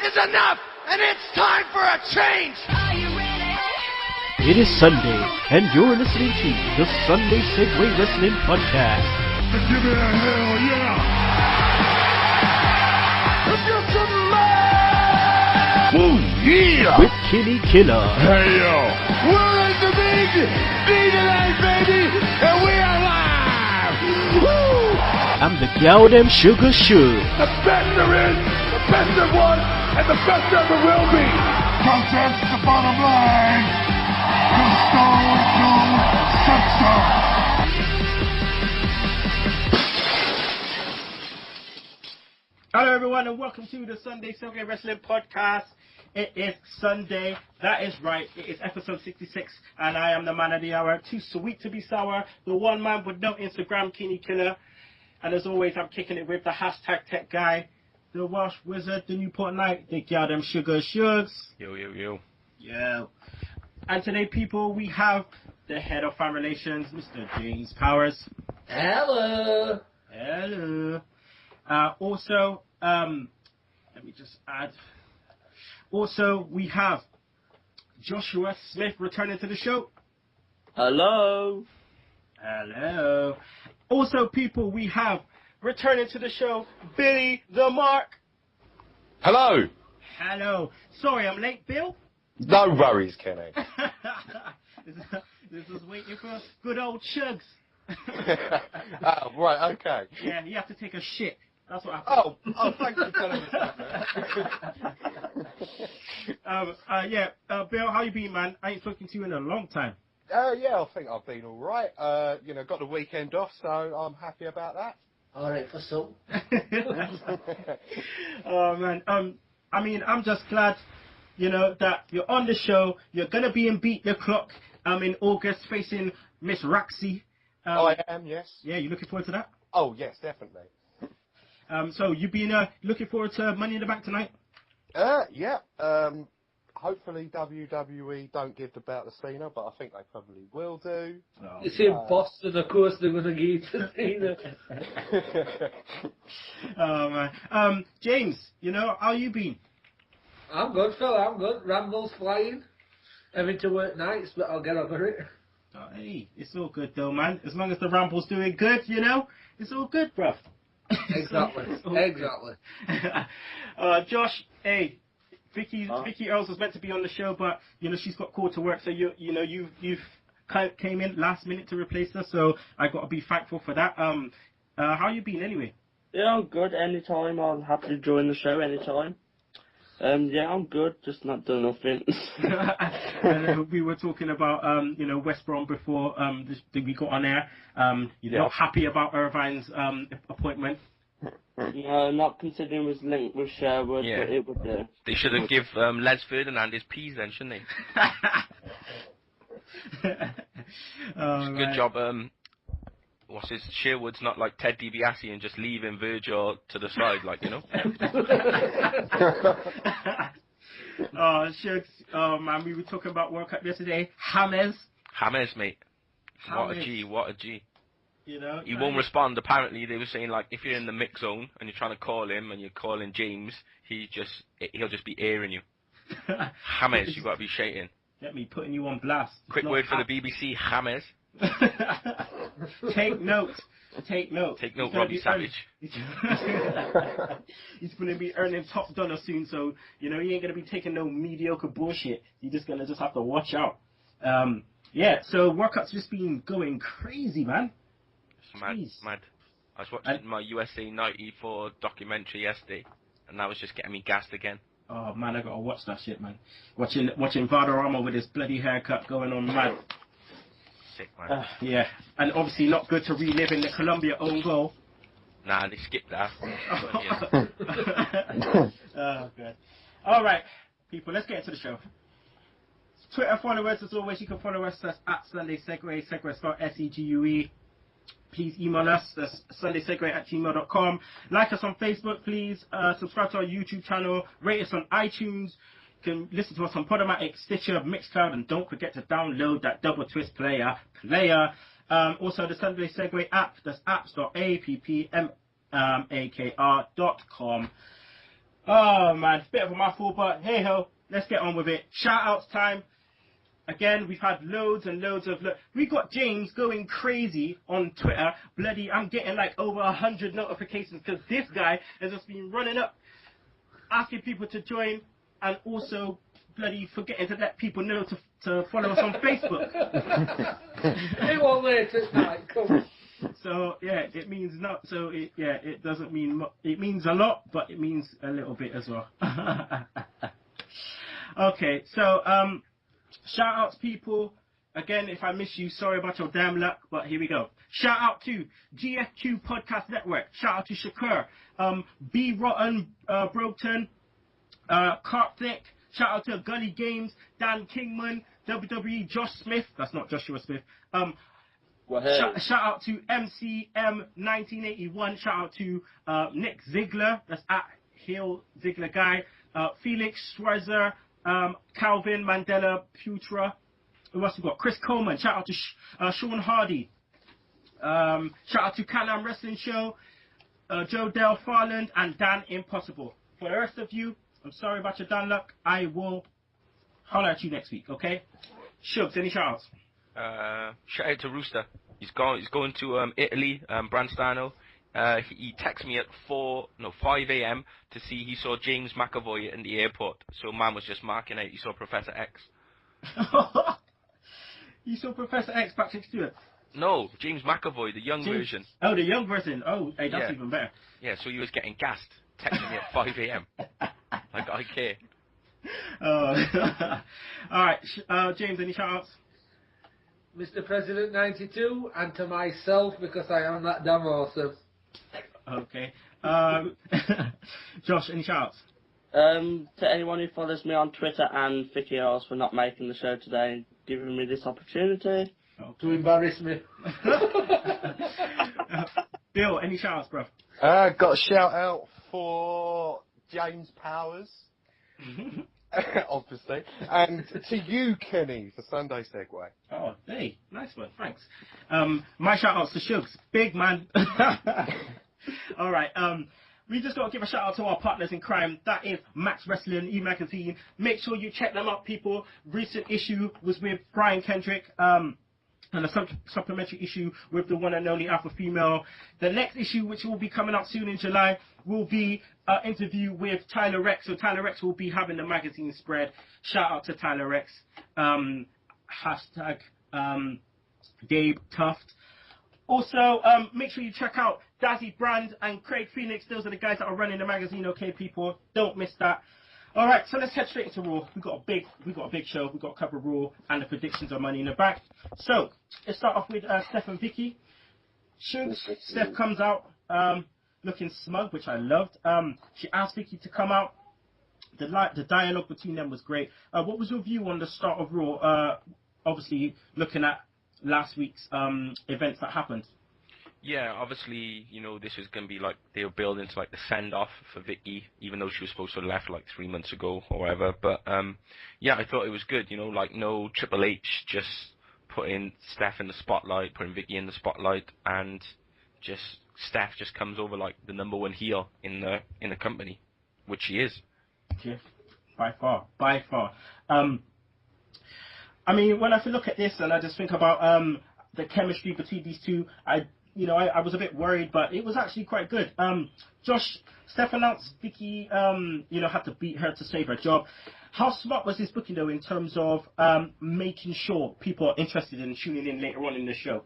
is enough, and it's time for a change! Are you ready? It is Sunday, and you're listening to the Sunday Segue Wrestling Podcast. Give me a hell yeah! Get some love! Ooh, yeah! With Kinny, Killa. Hey yo! We're in the big D tonight, baby! And we are live! Woo! I'm the gal them sugar shoe. The best there is, the best there was, and the best ever will be! Cause that's the bottom line! The Stone Cold Substar! Hello everyone and welcome to the Sunday Segue Wrestling Podcast. It is Sunday, that is right, it is episode 66 and I am the man of the hour, too sweet to be sour, the one man with no Instagram, Kinny Killa. And as always I'm kicking it with the hashtag tech guy, the Welsh Wizard, the Newport Knight, the gal them sugar shugs. Yo, yo, yo. Yo. And today people we have the head of fan relations, Mr. James Powers. Hello. Hello. Also, let me just add. Also, we have Joshua Smith returning to the show. Hello. Hello. Also, people, we have returning to the show, Billy the Mark. Hello. Hello. Sorry, I'm late, Bill. No worries, Kenny. This was waiting for good old Chugs. Oh, right, okay. Yeah, you have to take a shit. That's what happened. Oh, thanks for telling us that, man. Bill, how you been, man? I ain't spoken to you in a long time. Yeah, I think I've been all right. Got the weekend off, so I'm happy about that. All right for some. Oh, man. I mean, I'm just glad, that you're on the show. You're going to be in Beat the Clock in August facing Miss Roxy. I am, yes. Yeah, you looking forward to that? Oh, yes, definitely. So you been looking forward to Money in the Bank tonight? Yeah. Hopefully WWE don't give the belt to Cena, but I think they probably will do. Oh, It's in Boston, of course they're going to give to Cena. Oh, man. James, how you been? I'm good, Phil, I'm good. Ramble's flying. Having to work nights, but I'll get over it. Oh, hey, it's all good though, man. As long as the Ramble's doing good, it's all good, bruv. Exactly. Exactly. Josh, hey, Vickie Earls was meant to be on the show, but she's got called to work, so you've came in last minute to replace her, so I got to be thankful for that. How you been anyway? Yeah, I'm good. Anytime, I'll happily join the show anytime. Yeah, I'm good. Just not doing nothing. We were talking about West Brom before we got on air. You're not happy about Irvine's appointment? No, not considering it was linked with Sherwood, but it would do. They should have give Les Ferdinand his peas then, shouldn't they? Good job. What's his? Sherwood's not like Ted DiBiase and just leaving Virgil to the side, Oh, shucks. Oh, man, we were talking about World Cup yesterday. James, mate. What a G, what a G. He won't respond. Apparently, they were saying, if you're in the mix zone and you're trying to call him and you're calling James, he'll just be airing you. James, you got to be shaking. Get me putting you on blast. Quick word for the BBC, James. Take note. Take note. Take note, Robbie Savage. He's going to be earning top dollar soon, so, he ain't going to be taking no mediocre bullshit. You're just going to have to watch out. So World Cup's just been going crazy, man. It's mad. I was watching my USA 94 documentary yesterday, and that was just getting me gassed again. Oh, man, I got to watch that shit, man. Watching Valderrama with his bloody haircut going on mad. Sick, man. Yeah, and obviously not good to relive in the Colombia own goal. Nah, they skipped that. Oh, good. All right, people, let's get into the show. Twitter followers, as always, you can follow us at Sunday Segue, Segue spelled S-E-G-U-E. Please email us, that's sundaysegue@gmail.com. Like us on Facebook, please. Subscribe to our YouTube channel. Rate us on iTunes. You can listen to us on Podomatic, Stitcher, Mixcloud, and don't forget to download that Double Twist player. Also, the Sunday Segue app, that's apps.appmakr.com. Oh man, it's a bit of a mouthful, but hey ho, let's get on with it. Shout outs time. Again, we've had loads and loads of... We got James going crazy on Twitter. Bloody, I'm getting like over 100 notifications because this guy has just been running up, asking people to join, and also bloody forgetting to let people know to follow us on Facebook. It won't wait tonight, come. So yeah, it means not. So it doesn't mean. It means a lot, but it means a little bit as well. Okay, so shout out to people. Again, if I miss you, sorry about your damn luck, but here we go. Shout out to GFQ Podcast Network. Shout out to Shakur, B Rotten, Broton, Karthik. Shout out to Gully Games, Dan Kingman, WWE Josh Smith. That's not Joshua Smith. Shout out to MCM1981. Shout out to Nick Ziggler. That's at Hill Ziggler Guy. Felix Schweizer. Calvin Mandela Putra. Who else we got? Chris Coleman. Shout out to Sean Hardy. Shout out to Can-Am Wrestling Show. Joe Del Farland and Dan Impossible. For the rest of you, I'm sorry about your Dan luck. I will holler at you next week, okay? Shugs, any shout outs? Shout out to Rooster. He's going to Italy, Branstano. He texted me at 5 a.m. to see he saw James McAvoy in the airport. So man was just marking out he saw Professor X. You saw Professor X, Patrick Stewart? No, James McAvoy, the young version. Oh, the young version. Oh, hey, that's even better. Yeah, so he was getting gassed, texting me at 5 a.m. Like, I care. Alright, James, any shout outs? Mr. President 92, and to myself, because I am that damn awesome. Okay. Josh, any shout-outs? To anyone who follows me on Twitter and Vickie Oz for not making the show today and giving me this opportunity. Okay. To embarrass me. Bill, any shout-outs, bro? Got a shout-out for James Powers, obviously, and to you, Kenny, for Sunday Segue. Oh, hey, nice one, thanks. My shout-outs to Shugs, big man. All right, we just got to give a shout out to our partners in crime. That is Max Wrestling, E-Magazine. Make sure you check them out, people. Recent issue was with Brian Kendrick, and a supplementary issue with the one and only Alpha Female. The next issue, which will be coming out soon in July, will be an interview with Tyler Rex. So Tyler Rex will be having the magazine spread. Shout out to Tyler Rex. Hashtag Gabe Tuft. Also, make sure you check out Dazzy Brand and Craig Phoenix. Those are the guys that are running the magazine, okay, people? Don't miss that. All right, so let's head straight into Raw. We got a big show. We got a couple of Raw and the predictions on Money in the Bank. So let's start off with Steph and Vickie. Steph comes out looking smug, which I loved. She asked Vickie to come out. The dialogue between them was great. What was your view on the start of Raw? Obviously, looking at last week's events that happened. Yeah, obviously, you know, this is going to be like, they were building to like the send-off for Vickie, even though she was supposed to have left like 3 months ago or whatever. But, yeah, I thought it was good, you know, like no Triple H just putting Steph in the spotlight, putting Vickie in the spotlight, and just Steph just comes over like the number one heel in the company, which she is. Yeah, by far. I mean, when I look at this and I just think about the chemistry between these two, I was a bit worried, but it was actually quite good. Josh, Steph announced Vickie, had to beat her to save her job. How smart was this booking, though, in terms of making sure people are interested in tuning in later on in the show?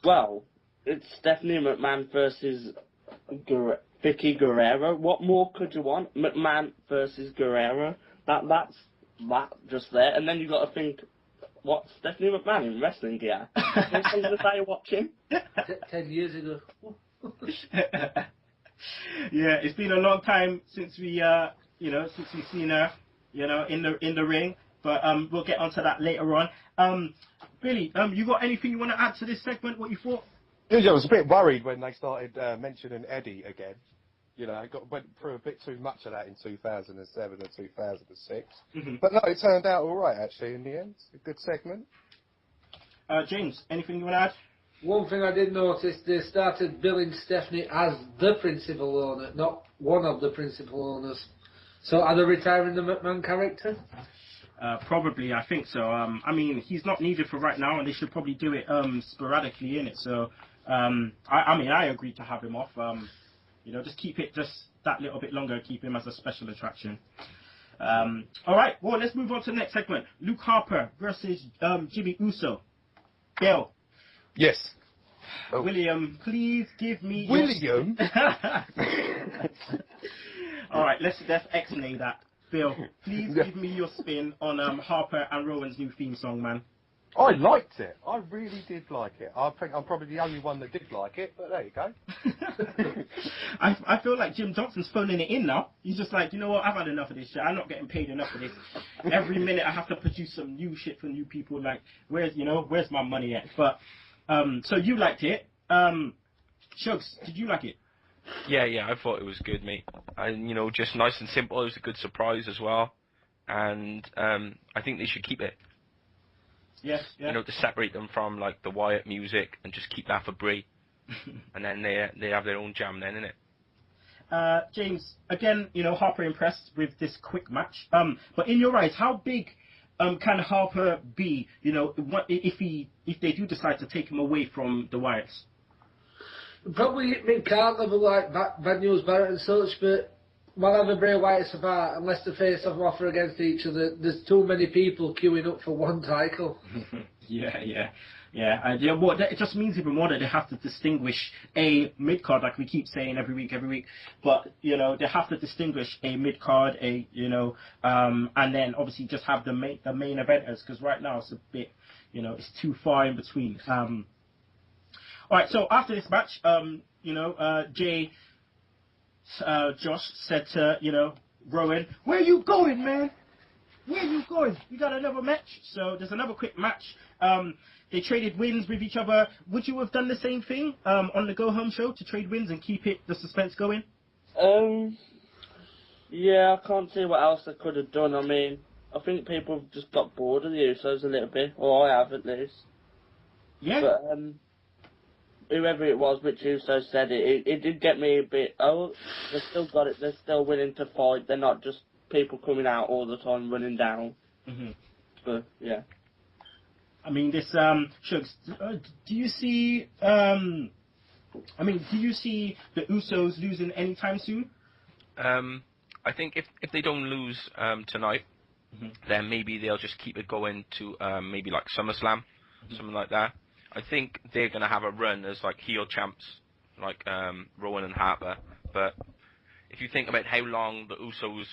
Well, it's Stephanie McMahon versus Vickie Guerrero. What more could you want? McMahon versus Guerrero. That's just there. And then you got to think, what, Stephanie McMahon in wrestling gear? What's the day watching? 10 years ago. Yeah, it's been a long time since we've seen her, in the ring. But we'll get onto that later on. Billy, you got anything you want to add to this segment? What you thought? Yeah, I was a bit worried when they started mentioning Eddie again. You know, I went through a bit too much of that in 2007 and 2006. Mm-hmm. But no, it turned out all right, actually, in the end. A good segment. James, anything you want to add? One thing I did notice, they started billing Stephanie as the principal owner, not one of the principal owners. So are they retiring the McMahon character? Probably, I think so. I mean, he's not needed for right now, and they should probably do it sporadically in it. So, I mean, I agree to have him off. You know, just keep it just that little bit longer. Keep him as a special attraction. All right. Well, let's move on to the next segment. Luke Harper versus Jimmy Uso. Bill. Yes. Oh. William, please give me. William. All right. Let's explain that. Bill, please give me your spin on Harper and Rowan's new theme song, man. I liked it. I really did like it. I think I'm probably the only one that did like it, but there you go. I feel like Jim Johnson's phoning it in now. He's just like, you know what, I've had enough of this shit. I'm not getting paid enough for this. Every minute I have to produce some new shit for new people. Like, where's my money at? But, so you liked it. Shugs, did you like it? Yeah, I thought it was good, mate. And, you know, just nice and simple. It was a good surprise as well. And I think they should keep it. Yeah. You know, to separate them from, like, the Wyatt music and just keep that for Bray. And then they have their own jam then, innit? James, again, you know, Harper impressed with this quick match. But in your eyes, how big can Harper be, you know, if they do decide to take him away from the Wyatts? Probably mid-card level like Bad News Barrett and such, but whatever Bray Wyatt's about, unless the face of offer against each other, there's too many people queuing up for one title. Yeah. Well, it just means even more that they have to distinguish a mid-card, like we keep saying every week, but, you know, they have to distinguish a mid-card, and then obviously just have the main eventers, because right now it's a bit, you know, it's too far in between. All right, so after this match, you know, Josh said to, you know, Rowan, "Where you going, man? Where you going? We got another match." So there's another quick match. They traded wins with each other. Would you have done the same thing on the Go Home show to trade wins and keep the suspense going? Yeah, I can't see what else I could have done. I mean, I think people have just got bored of the Usos a little bit, or I have at least. Yeah. But whoever it was, which Uso said it did get me a bit. Oh, they've still got it. They're still willing to fight. They're not just people coming out all the time running down. Mm-hmm. But yeah. I mean, this Shugs, do you see? Do you see the Usos losing anytime soon? I think if they don't lose tonight, then maybe they'll just keep it going to maybe like SummerSlam, something like that. I think they're going to have a run as like heel champs, like Rowan and Harper. But if you think about how long the Usos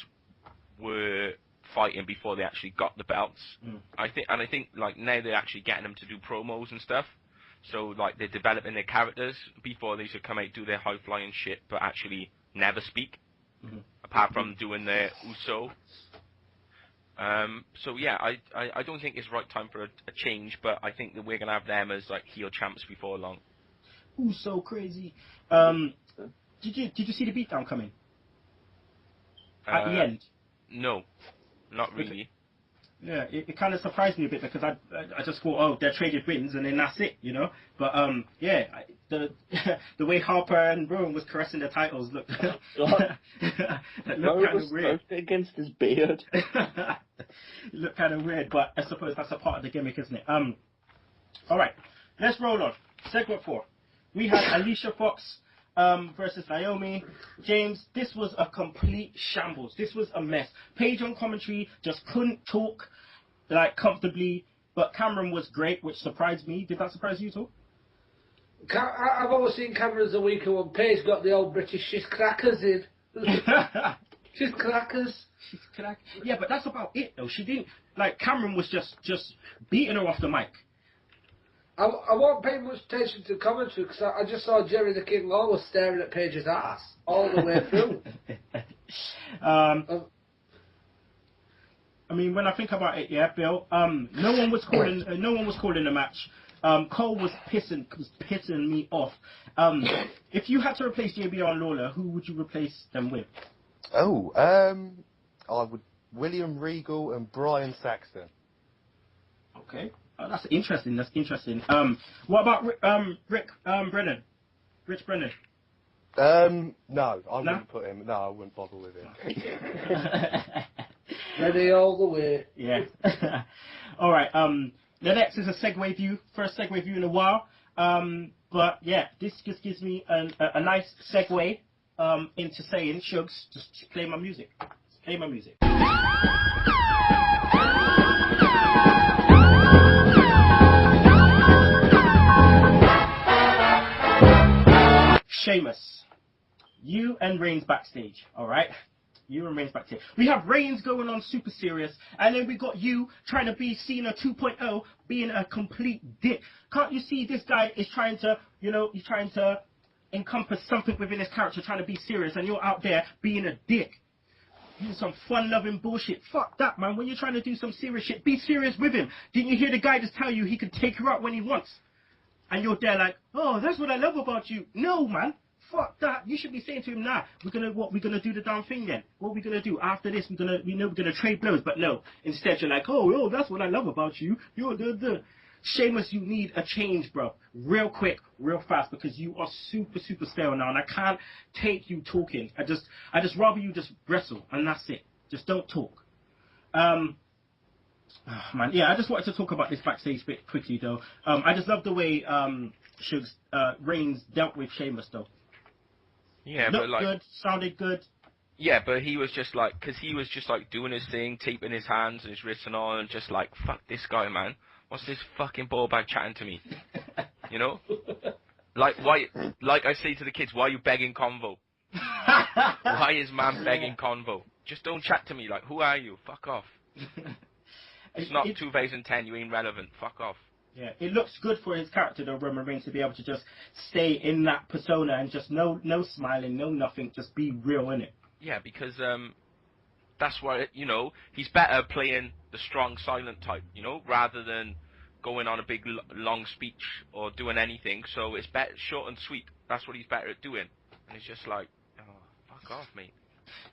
were fighting before they actually got the belts, I think like now they're actually getting them to do promos and stuff. So like they're developing their characters before they should come out do their high flying shit, but actually never speak, apart from doing their Uso. So yeah, I don't think it's the right time for a change, but I think that we're gonna have them as like heel champs before long. So crazy. Did you see the beatdown coming at the end? No, not really. Yeah, it kind of surprised me a bit because I just thought, oh, they're traded wins and then that's it, you know. But yeah, the way Harper and Rowan was caressing their titles looked that looked kind of weird. Against his beard. It looked kind of weird, but I suppose that's a part of the gimmick, isn't it? All right, let's roll on. Segment 4. We had Alicia Fox versus Naomi. James, this was a complete shambles. This was a mess. Paige on commentary just couldn't talk like comfortably, but Cameron was great, which surprised me. Did that surprise you too? I've always seen Cameron as a weaker one. Paige got the old British she's crackers in. She's crackers. She's crack. Yeah, but that's about it though. She didn't like Cameron was just beating her off the mic. I won't pay much attention to commentary because I just saw Jerry the King Lawler staring at Paige's ass all the way through. I mean, when I think about it, yeah, Bill. No one was calling the match. Cole was pissing me off. If you had to replace JBL and Lawler, who would you replace them with? Oh, I would William Regal and Brian Saxton. Okay. That's interesting. What about Rich Brennan? No, I wouldn't put him. No, I wouldn't bother with him. Ready all the way. Yeah. All right. The next is a segue view. First segue view in a while. But yeah, this just gives me a nice segue into saying, Shugs, just play my music. Play my music. Sheamus, you and Reigns backstage, all right? You and Reigns backstage. We have Reigns going on super serious, and then we got you trying to be Cena 2.0, being a complete dick. Can't you see this guy is trying to, he's trying to encompass something within his character, trying to be serious, and you're out there being a dick. Some fun-loving bullshit. Fuck that, man. When you're trying to do some serious shit, be serious with him. Didn't you hear the guy just tell you he can take her out when he wants? And you're there like, oh, that's what I love about you. No, man. Fuck that. You should be saying to him, nah, we're gonna do the damn thing then. What are we gonna do? After this, we're gonna trade blows. But no. Instead, you're like, oh, that's what I love about you. You're the Sheamus, you need a change, bro. Real quick, real fast, because you are super, super stale now, and I can't take you talking. I just rather you just wrestle, and that's it. Just don't talk. Man, yeah, I just wanted to talk about this backstage bit quickly, though. I just love the way Reigns dealt with Sheamus, though. Yeah, Looked but like, good, sounded good. Yeah, but he was just like, doing his thing, taping his hands and his wrists and all, and just like, fuck this guy, man. What's this fucking ball bag chatting to me? You know? Like, why? Like I say to the kids, why are you begging convo? Why is man begging convo? Just don't chat to me. Like, who are you? Fuck off. It's not 2010. You ain't relevant. Fuck off. Yeah, it looks good for his character, though, Roman Reigns, to be able to just stay in that persona and just no smiling, no nothing, just be real in it. Yeah, because that's why, he's better playing the strong, silent type, rather than going on a big, long speech or doing anything. So it's better, short and sweet. That's what he's better at doing. And it's just like, oh, fuck off, mate.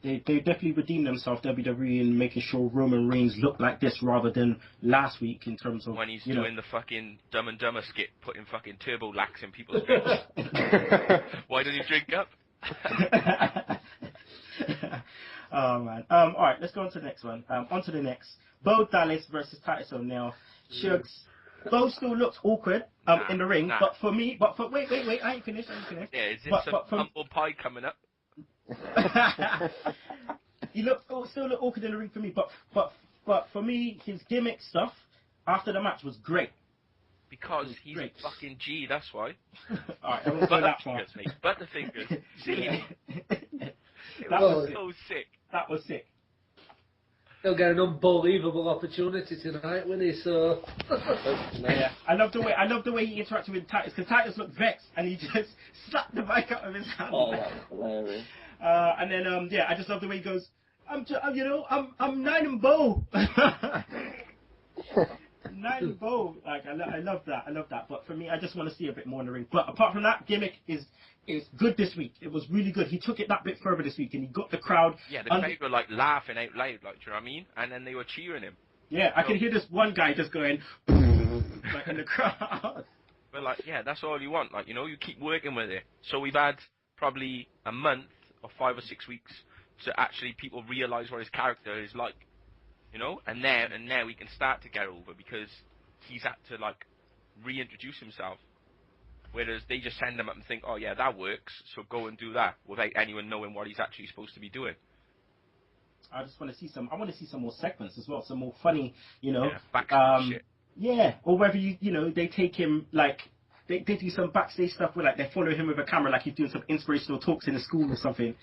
They definitely redeemed themselves, WWE, in making sure Roman Reigns looked like this rather than last week in terms of... When he's doing the fucking Dumb and Dumber skit, putting fucking turbo lax in people's drinks. Why don't you drink up? Oh, man. Alright, let's go on to the next one. On to the next. Bo Dallas versus Titus O'Neil. Shugs. Bo still looks awkward in the ring, but for me... Wait, I ain't finished. Yeah, is it some humble pie coming up? He still look awkward in the ring for me, but for me, his gimmick stuff after the match was great. Because he's a fucking G, that's why. Alright, I won't go that far. Mate. Butterfingers. See? That was so sick. That was sick. He'll get an unbelievable opportunity tonight, won't he? So yeah, I love the way he interacted with Titus, because Titus looked vexed and he just slapped the mic out of his hand. Oh, that's hilarious. And then I just love the way he goes, I'm 9 and Bo. 9 and Bo. Like I love that. But for me, I just want to see a bit more in the ring. But apart from that, gimmick is good this week. It was really good. He took it that bit further this week, and he got the crowd. Yeah, the crowd were like laughing out loud, like, do you know what I mean? And then they were cheering him. Yeah, I can hear this one guy just going like in the crowd. But like, yeah, that's all you want. Like, you keep working with it. So we've had probably a month or 5 or 6 weeks to actually people realise what his character is like, and now he can start to get over because he's had to like reintroduce himself. Whereas they just send him up and think, oh yeah, that works, so go and do that without anyone knowing what he's actually supposed to be doing. I just want to see I want to see some more segments as well, some more funny, backstage shit. Yeah, or whether they take him like. They do some backstage stuff where like they follow him with a camera like he's doing some inspirational talks in a school or something.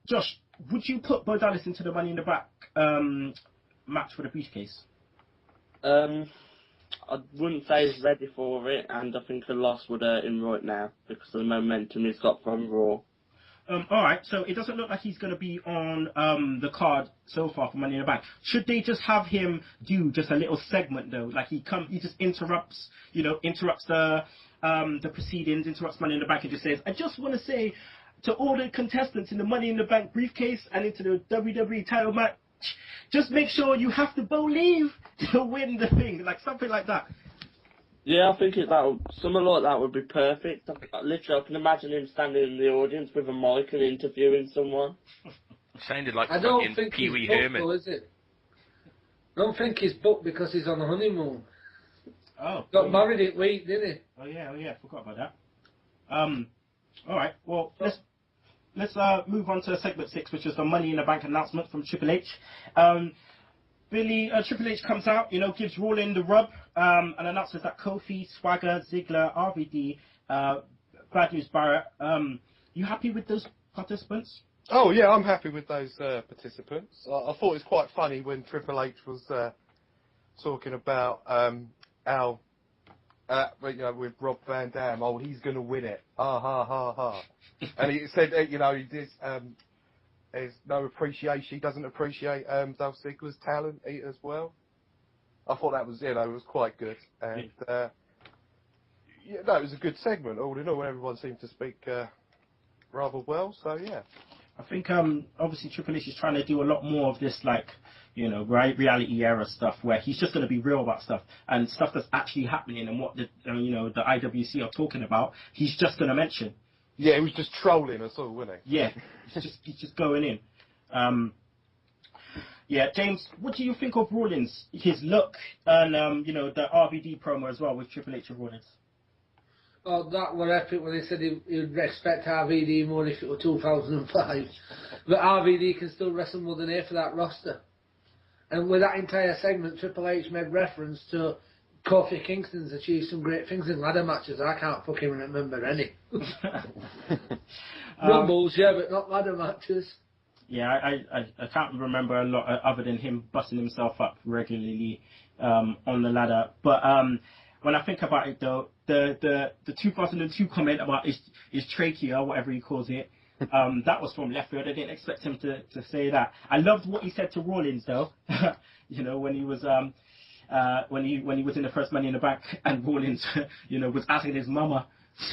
Josh, would you put Bo Dallas into the Money in the Bank match for the briefcase? I wouldn't say he's ready for it, and I think a loss would hurt him right now because of the momentum he's got from Raw. Alright, so it doesn't look like he's going to be on the card so far for Money in the Bank. Should they just have him do just a little segment though? Like he just interrupts the proceedings, interrupts Money in the Bank and just says, I just want to say to all the contestants in the Money in the Bank briefcase and into the WWE title match, just make sure you have to BoLieve to win the thing. Like something like that. Yeah, I think something like that would be perfect. Literally, I can imagine him standing in the audience with a mic and interviewing someone. Sounded like I don't fucking think Pee Wee he's booked, Herman. though, is it? I don't think he's booked because he's on a honeymoon. Oh. Got married in week, didn't he? Oh yeah, forgot about that. All right, well let's move on to segment 6, which is the Money in the Bank announcement from Triple H. Triple H comes out, gives Rollins the rub, and announces that Kofi, Swagger, Ziggler, RVD, Bad News Barrett. You happy with those participants? Oh yeah, I'm happy with those participants. I thought it was quite funny when Triple H was talking about how, with Rob Van Dam, he's going to win it. Ha ha ha ha. And he said, he did. There's no appreciation. He doesn't appreciate Dolph Ziggler's talent as well. I thought that was, it was quite good. And it was a good segment. All in all, everyone seemed to speak rather well. So yeah. I think obviously Triple H is trying to do a lot more of this reality era stuff where he's just going to be real about stuff and stuff that's actually happening and what the IWC are talking about. He's just going to mention. Yeah, he was just trolling us all, wasn't he? Yeah, he's just going in. James, what do you think of Rollins, his look, and the RVD promo as well with Triple H and Rollins? Oh, that was epic when they said he'd respect RVD more if it were 2005. But RVD can still wrestle more than A for that roster. And with that entire segment, Triple H made reference to Kofi Kingston's achieved some great things in ladder matches. I can't fucking remember any. Rumbles, yeah, but not ladder matches. Yeah, I can't remember a lot other than him busting himself up regularly on the ladder. But when I think about it, though, the 2002 comment about his trachea, whatever he calls it, that was from left field. I didn't expect him to say that. I loved what he said to Rollins, though. When he was when he was in the first Money in the Bank, and Rollins, was asking his mama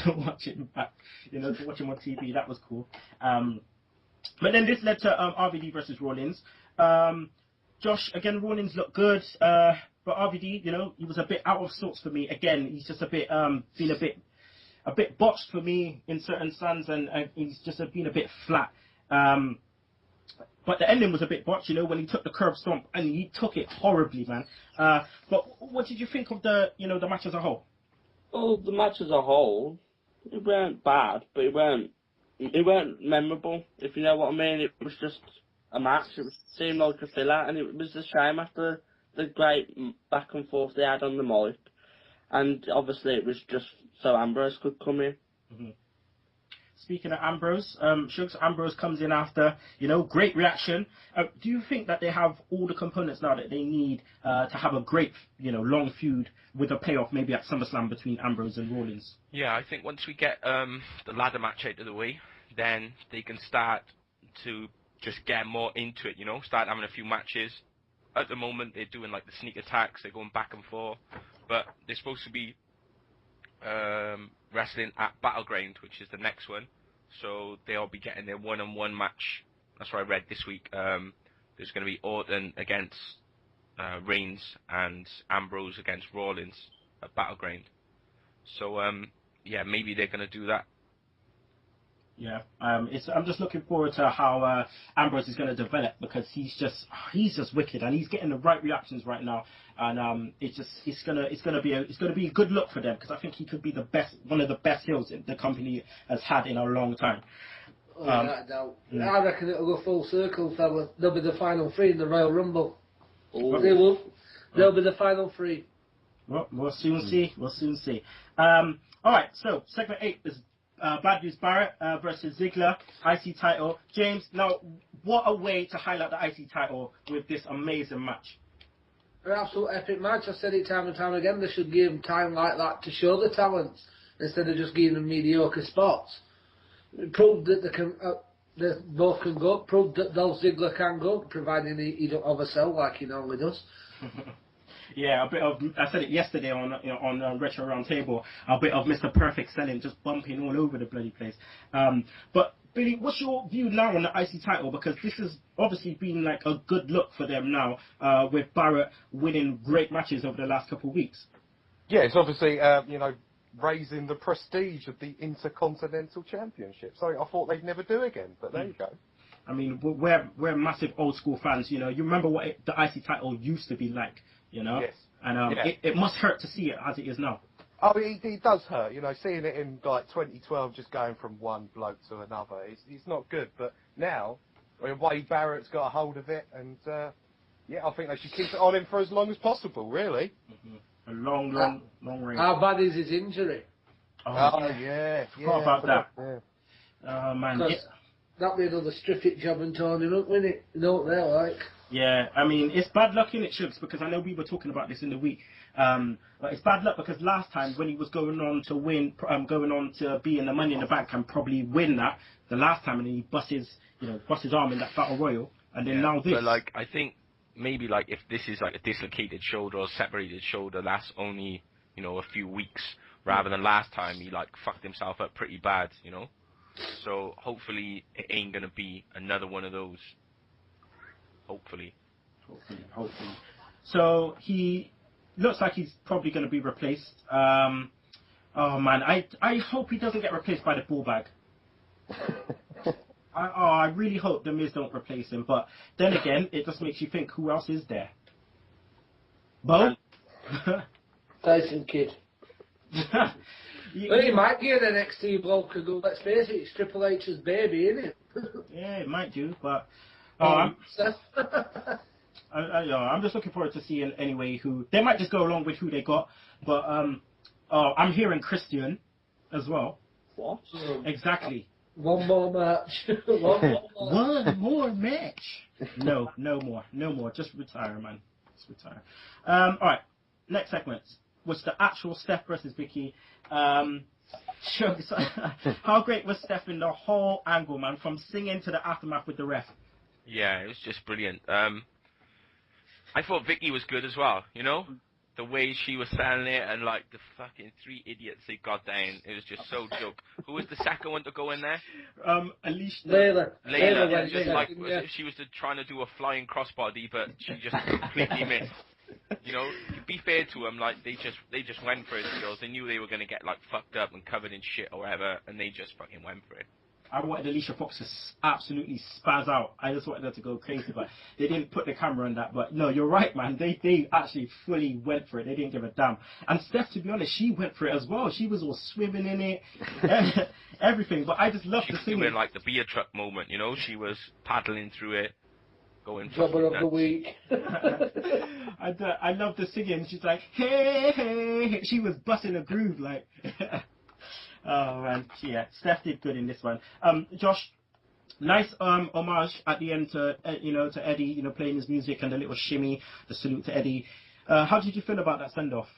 to watch him back, to watch him on TV. That was cool. But then this led to RVD versus Rollins. Josh, again, Rollins looked good, but RVD, he was a bit out of sorts for me. Again, he's just a bit, been a bit botched for me in certain stands, and he's just been a bit flat. But the ending was a bit botched, when he took the curb stomp, and he took it horribly, man. But what did you think of the match as a whole? Oh, the match as a whole, it weren't bad, but it weren't memorable, if you know what I mean. It was just a match. It seemed like a filler, and it was a shame after the great back and forth they had on the mic. And obviously it was just so Ambrose could come in. Mm-hmm. Speaking of Ambrose, Ambrose comes in after, great reaction. Do you think that they have all the components now that they need to have a great, long feud with a payoff maybe at SummerSlam between Ambrose and Rollins? Yeah, I think once we get the ladder match out of the way, then they can start to just get more into it, start having a few matches. At the moment, they're doing like the sneak attacks, they're going back and forth, but they're supposed to be wrestling at Battleground, which is the next one, so they'll be getting their one-on-one match. That's what I read this week. There's going to be Orton against Reigns and Ambrose against Rollins at Battleground. So maybe they're going to do that. Yeah, I'm just looking forward to how Ambrose is going to develop, because he's just wicked, and he's getting the right reactions right now, and it's gonna be a good look for them, because I think he could be one of the best heels the company has had in a long time. I reckon it'll go full circle, fella. They'll be the final three in the Royal Rumble. Oh. They will. They'll be the final three. Well, we'll soon see. All right, so segment 8 is Bad News Barrett versus Ziggler, IC title. James, now, what a way to highlight the IC title with this amazing match. An absolute epic match. I've said it time and time again. They should give them time like that to show the talents instead of just giving them mediocre spots. It proved that they both can go. Proved that Dolph Ziggler can go, providing he don't oversell like he normally does. Yeah, I said it yesterday on Retro Roundtable, a bit of Mr. Perfect selling, just bumping all over the bloody place. But Billy, what's your view now on the IC title? Because this has obviously been like a good look for them now, with Barrett winning great matches over the last couple of weeks. Yeah, it's obviously, raising the prestige of the Intercontinental Championship. So I thought they'd never do again, but there you go. I mean, we're massive old school fans, you remember what the IC title used to be like, Yes. And it must hurt to see it as it is now. Oh, he does hurt, seeing it in, 2012 just going from one bloke to another. It's not good, but now, Wade Barrett's got a hold of it, and, I think they should keep it on him for as long as possible, really. Mm-hmm. A long reign. How bad is his injury? Oh, yeah. Forgot about that. Yeah. Oh, man. That'll be another strip job and turning up, wouldn't it? You know what they're like. Yeah, I mean, it's bad luck in it, Shugs, because I know we were talking about this in the week. But it's bad luck because last time when he was going on to win, going on to be in the Money in the Bank and probably win that, the last time, and he busts his arm in that Battle Royal, and then now this. But, I think maybe, if this is, a dislocated shoulder or separated shoulder, that's only, a few weeks, rather than last time he, fucked himself up pretty bad, So, hopefully, it ain't gonna be another one of those. Hopefully. So, he looks like he's probably gonna be replaced. Oh, man, I hope he doesn't get replaced by the ball bag. I really hope the Miz don't replace him, but then again, it just makes you think, who else is there? Bo? Tyson Kidd. Well, he might be an NXT bloke and go, let's face it, it's Triple H's baby, isn't it? Yeah, it might do, but... Steph. I'm just looking forward to seeing, anyway, who... They might just go along with who they got, but I'm hearing Christian as well. What? Exactly. One more match. One more match. No more. Just retire, man. Just retire. Alright, next segment was the actual Steph versus Vickie. How great was Steph in the whole angle, man, from singing to the aftermath with the ref? Yeah, it was just brilliant. I thought Vickie was good as well, The way she was selling it and, the fucking three idiots they got down, it was just so joke. Who was the second one to go in there? Alicia. Layla. She was trying to do a flying crossbody, but she just completely missed. To be fair to them, they just went for it, the girls. They knew they were going to get, fucked up and covered in shit or whatever, and they just fucking went for it. I wanted Alicia Fox to absolutely spaz out. I just wanted her to go crazy, but they didn't put the camera on that. But no, you're right, man. They actually fully went for it. They didn't give a damn. And Steph, to be honest, she went for it as well. She was all swimming in it, everything. But I just love the singing. She was doing the beer truck moment, She was paddling through it, going. Jobber of the week. I love the singing. She's like, hey, hey. She was busting a groove, Oh man, yeah, Steph did good in this one. Josh, nice homage at the end to to Eddie, playing his music and the little shimmy, the salute to Eddie. How did you feel about that send off?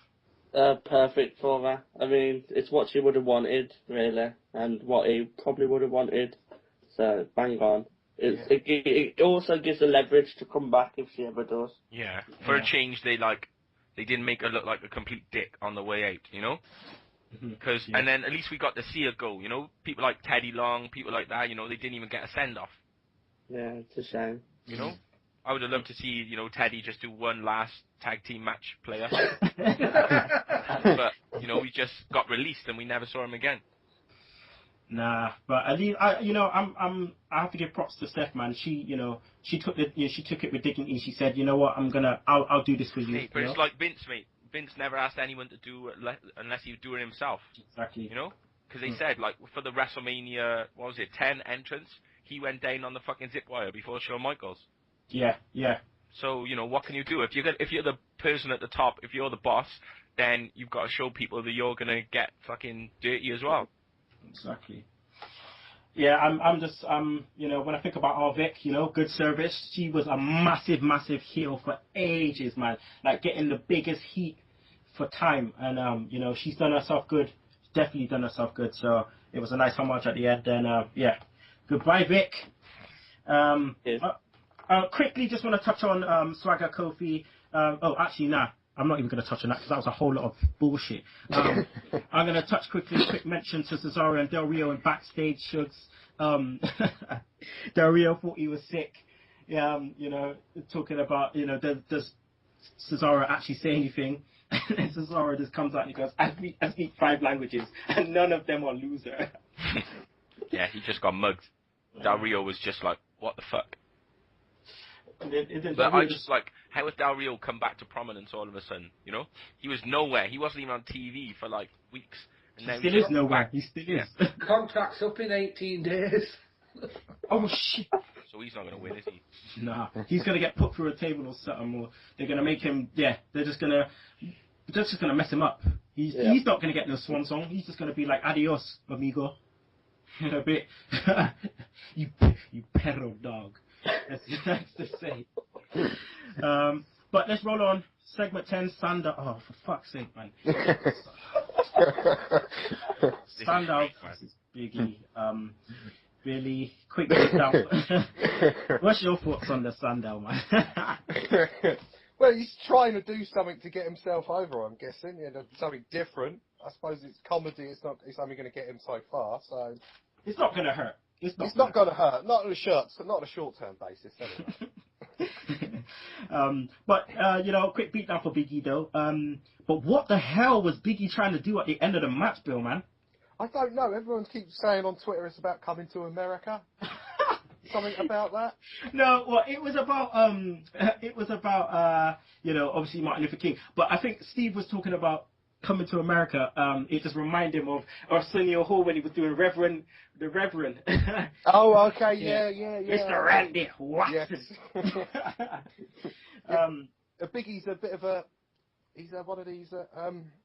Perfect for her. I mean, it's what she would have wanted, really, and what he probably would have wanted. So bang on. It also gives her leverage to come back if she ever does. Yeah, for a change, they didn't make her look like a complete dick on the way out, And then at least we got to see her go, People like Teddy Long, people like that, they didn't even get a send-off. Yeah, it's a shame. I would have loved to see, Teddy just do one last tag team match player. But, we just got released and we never saw him again. Nah, but at least I have to give props to Steph, man. She took it with dignity. She said, you know what, I'll do this for you. Hey, but it's like Vince, mate. Vince never asked anyone to do it unless he would do it himself. Exactly. Because they said, for the WrestleMania, 10 entrance, he went down on the fucking zip wire before Shawn Michaels. Yeah. So, what can you do? If you're the person at the top, if you're the boss, then you've got to show people that you're going to get fucking dirty as well. Exactly. Yeah, I'm just, when I think about our Vic, good service. She was a massive heel for ages, man. Getting the biggest heat for time. And, she's done herself good. Definitely done herself good. So it was a nice homage at the end. And, goodbye, Vic. Quickly, just want to touch on Swagger Kofi. Actually, nah. I'm not even going to touch on that because that was a whole lot of bullshit. I'm going to touch quick mention to Cesaro and Del Rio in backstage. Shugs. Del Rio thought he was sick. Talking about, does Cesaro actually say anything? And then Cesaro just comes out and he goes, I speak 5 languages, and none of them are loser. Yeah, he just got mugged. Del Rio was just like, what the fuck? But I just like, how has Del Rio come back to prominence all of a sudden, you know? He was nowhere. He wasn't even on TV for like weeks. And he still is nowhere. He still is. Contract's up in 18 days. Oh, shit. So he's not going to win, is he? Nah. He's going to get put through a table or something, or they're going to make him, they're just going to mess him up. He's not going to get no swan song. He's just going to be like, adios, amigo. A bit, you perro dog. That's nice to say. But let's roll on. Segment 10, Sandow. Oh, for fuck's sake, man. Sandow versus Biggie. Really quick breakdown. What's your thoughts on the Sandow, man? Well, he's trying to do something to get himself over, I'm guessing. You know, something different. I suppose it's comedy. It's only going to get him so far. So it's not going to hurt. It's not going to hurt. Not on a short-term basis. But you know, quick beatdown for Biggie though. But what the hell was Biggie trying to do at the end of the match, Bill, man? I don't know. Everyone keeps saying on Twitter it's about coming to America. Something about that? No, well, it was about you know, obviously Martin Luther King. But I think Steve was talking about coming to America. It just reminded him of Arsenio Hall when he was doing the Reverend. Oh, okay, yeah. Mr. Randy Watson. Yes. Biggie's a bit of a, he's one of these,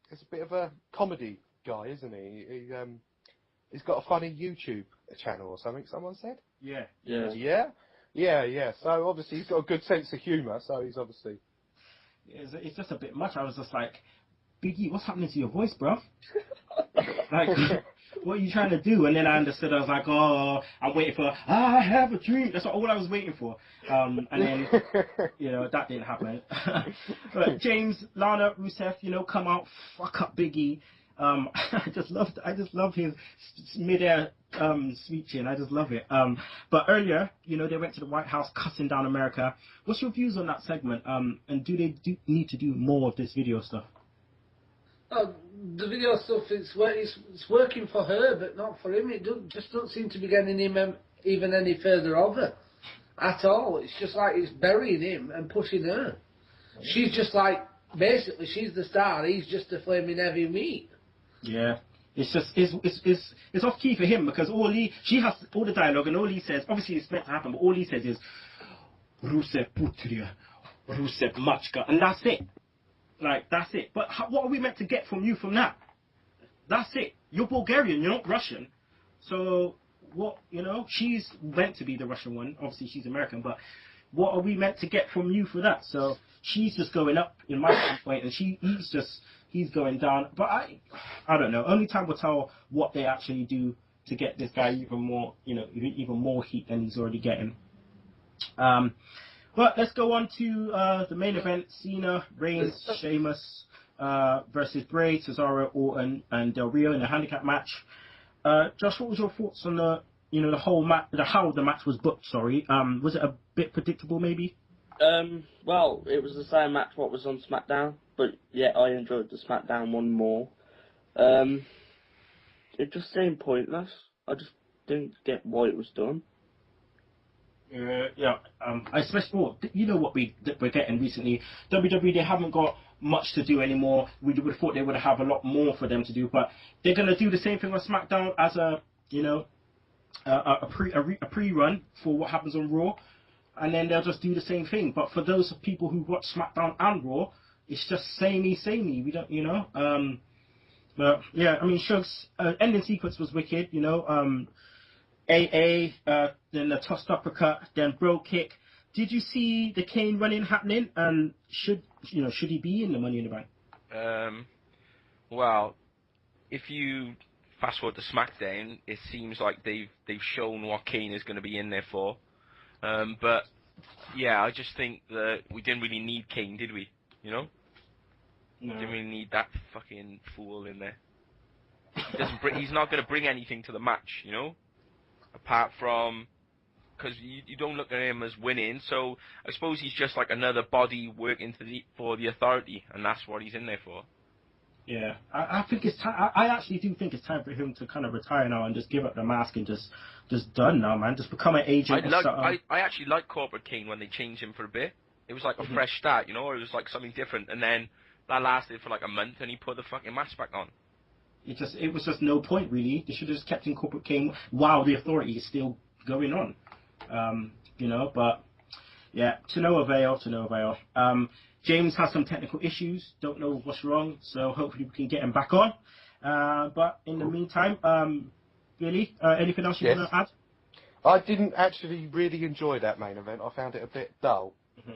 he's a bit of a comedy guy, isn't he? He's got a funny YouTube channel or something, someone said? Yeah. So obviously he's got a good sense of humour, so he's obviously... It's just a bit much. I was just like, Biggie, what's happening to your voice, bruv? Like, what are you trying to do? And then I understood. I was like, oh, I'm waiting for, I have a dream. That's all I was waiting for. And then, you know, that didn't happen. But James, Lana, Rusev, you know, come out, fuck up Biggie. I just love his mid-air speeching. I just love it. But earlier, you know, they went to the White House cussing down America. What's your views on that segment? And do they need to do more of this video stuff? The video stuff, it's working for her, but not for him. It just doesn't seem to be getting him even any further over at all. It's just like it's burying him and pushing her. She's just like, basically, she's the star. He's just a flaming heavy meat. Yeah. It's just it's off key for him because she has all the dialogue and all he says, obviously it's meant to happen, but all he says is Rusev Putria, Rusev Machka, and that's it. Like, that's it. But what are we meant to get from you from that? That's it. You're Bulgarian, you're not Russian. So, what, you know, she's meant to be the Russian one. Obviously, she's American, but what are we meant to get from you for that? So, she's just going up, in my standpoint, and he's going down. But I don't know. Only time will tell what they actually do to get this guy even more heat than he's already getting. But let's go on to the main event: Cena, Reigns, Sheamus versus Bray, Cesaro, Orton, and Del Rio in a handicap match. Josh, what was your thoughts on the whole match, how the match was booked? Sorry, was it a bit predictable, maybe? Well, it was the same match what was on SmackDown, but yeah, I enjoyed the SmackDown one more. It just seemed pointless. I just didn't get why it was done. Especially, you know what we're getting recently. WWE, they haven't got much to do anymore. We would have thought they would have a lot more for them to do, but they're gonna do the same thing on SmackDown as a pre-run for what happens on Raw, and then they'll just do the same thing. But for those people who watch SmackDown and Raw, it's just samey. We don't, But yeah, I mean, Sugs ending sequence was wicked. AA, then the tossed uppercut, then bro kick. Did you see the Kane running happening? And should he be in the Money in the Bank? Well, if you fast forward to SmackDown, it seems like they've shown what Kane is going to be in there for. But yeah, I just think that we didn't really need Kane, did we? No. Didn't really need that fucking fool in there. He's not going to bring anything to the match, apart from because you don't look at him as winning. So I suppose he's just like another body working for the Authority, and that's what he's in there for. Yeah, I think it's time. I actually do think it's time for him to kind of retire now and just give up the mask and just done now, man. Just become an agent. I actually like Corporate Kane when they changed him for a bit. It was like a fresh start, you know. It was like something different, and then that lasted for like a month, and he put the fucking mask back on. It was just no point really. They should have just kept in Corporate Kane while the Authority is still going on. You know, but yeah, to no avail. James has some technical issues. Don't know what's wrong, so hopefully we can get him back on. But in the meantime, Billy, anything else you want to add? I didn't actually really enjoy that main event. I found it a bit dull,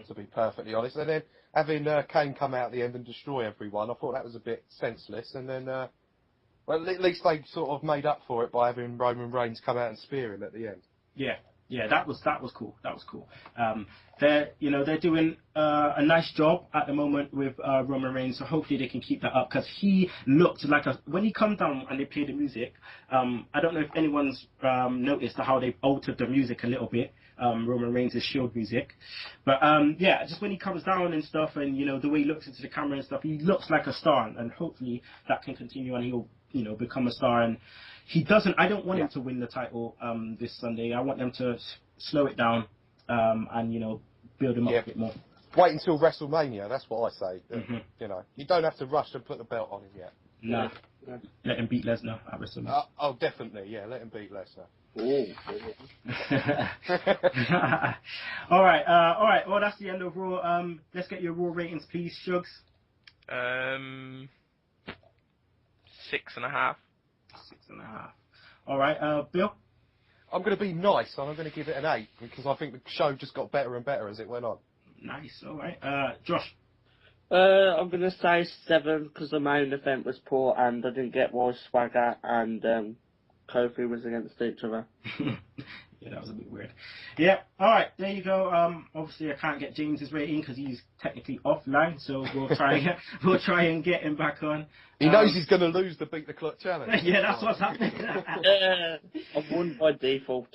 to be perfectly honest. And then having Kane come out at the end and destroy everyone, I thought that was a bit senseless. And then, well, at least they sort of made up for it by having Roman Reigns come out and spear him at the end. Yeah, that was cool. They're doing a nice job at the moment with Roman Reigns, so hopefully they can keep that up, because he looked like when he come down and they play the music. I don't know if anyone's noticed how they altered the music a little bit. Roman Reigns' Shield music, but yeah, just when he comes down and stuff, and you know the way he looks into the camera and stuff, he looks like a star, and hopefully that can continue and he'll become a star. And he doesn't. I don't want him to win the title this Sunday. I want them to slow it down and build him up a bit more. Wait until WrestleMania. That's what I say. You know, you don't have to rush and put the belt on him yet. No, let him beat Lesnar at WrestleMania. Oh, definitely. Yeah, let him beat Lesnar. All right. Well, that's the end of Raw. Let's get your Raw ratings, please, Shugs. 6.5. 6.5. All right, Bill. I'm going to be nice, and I'm going to give it an 8 because I think the show just got better and better as it went on. Nice. All right, Josh. I'm going to say 7 because the main event was poor and I didn't get Roy Swagger and Kofi was against each other. Yeah, that was a bit weird. Yeah, all right, there you go. Obviously, I can't get James's rating because he's technically offline, so we'll try and get him back on. He knows he's going to lose the Beat the Clock challenge. Yeah, that's what's happening. Yeah, I've won by default.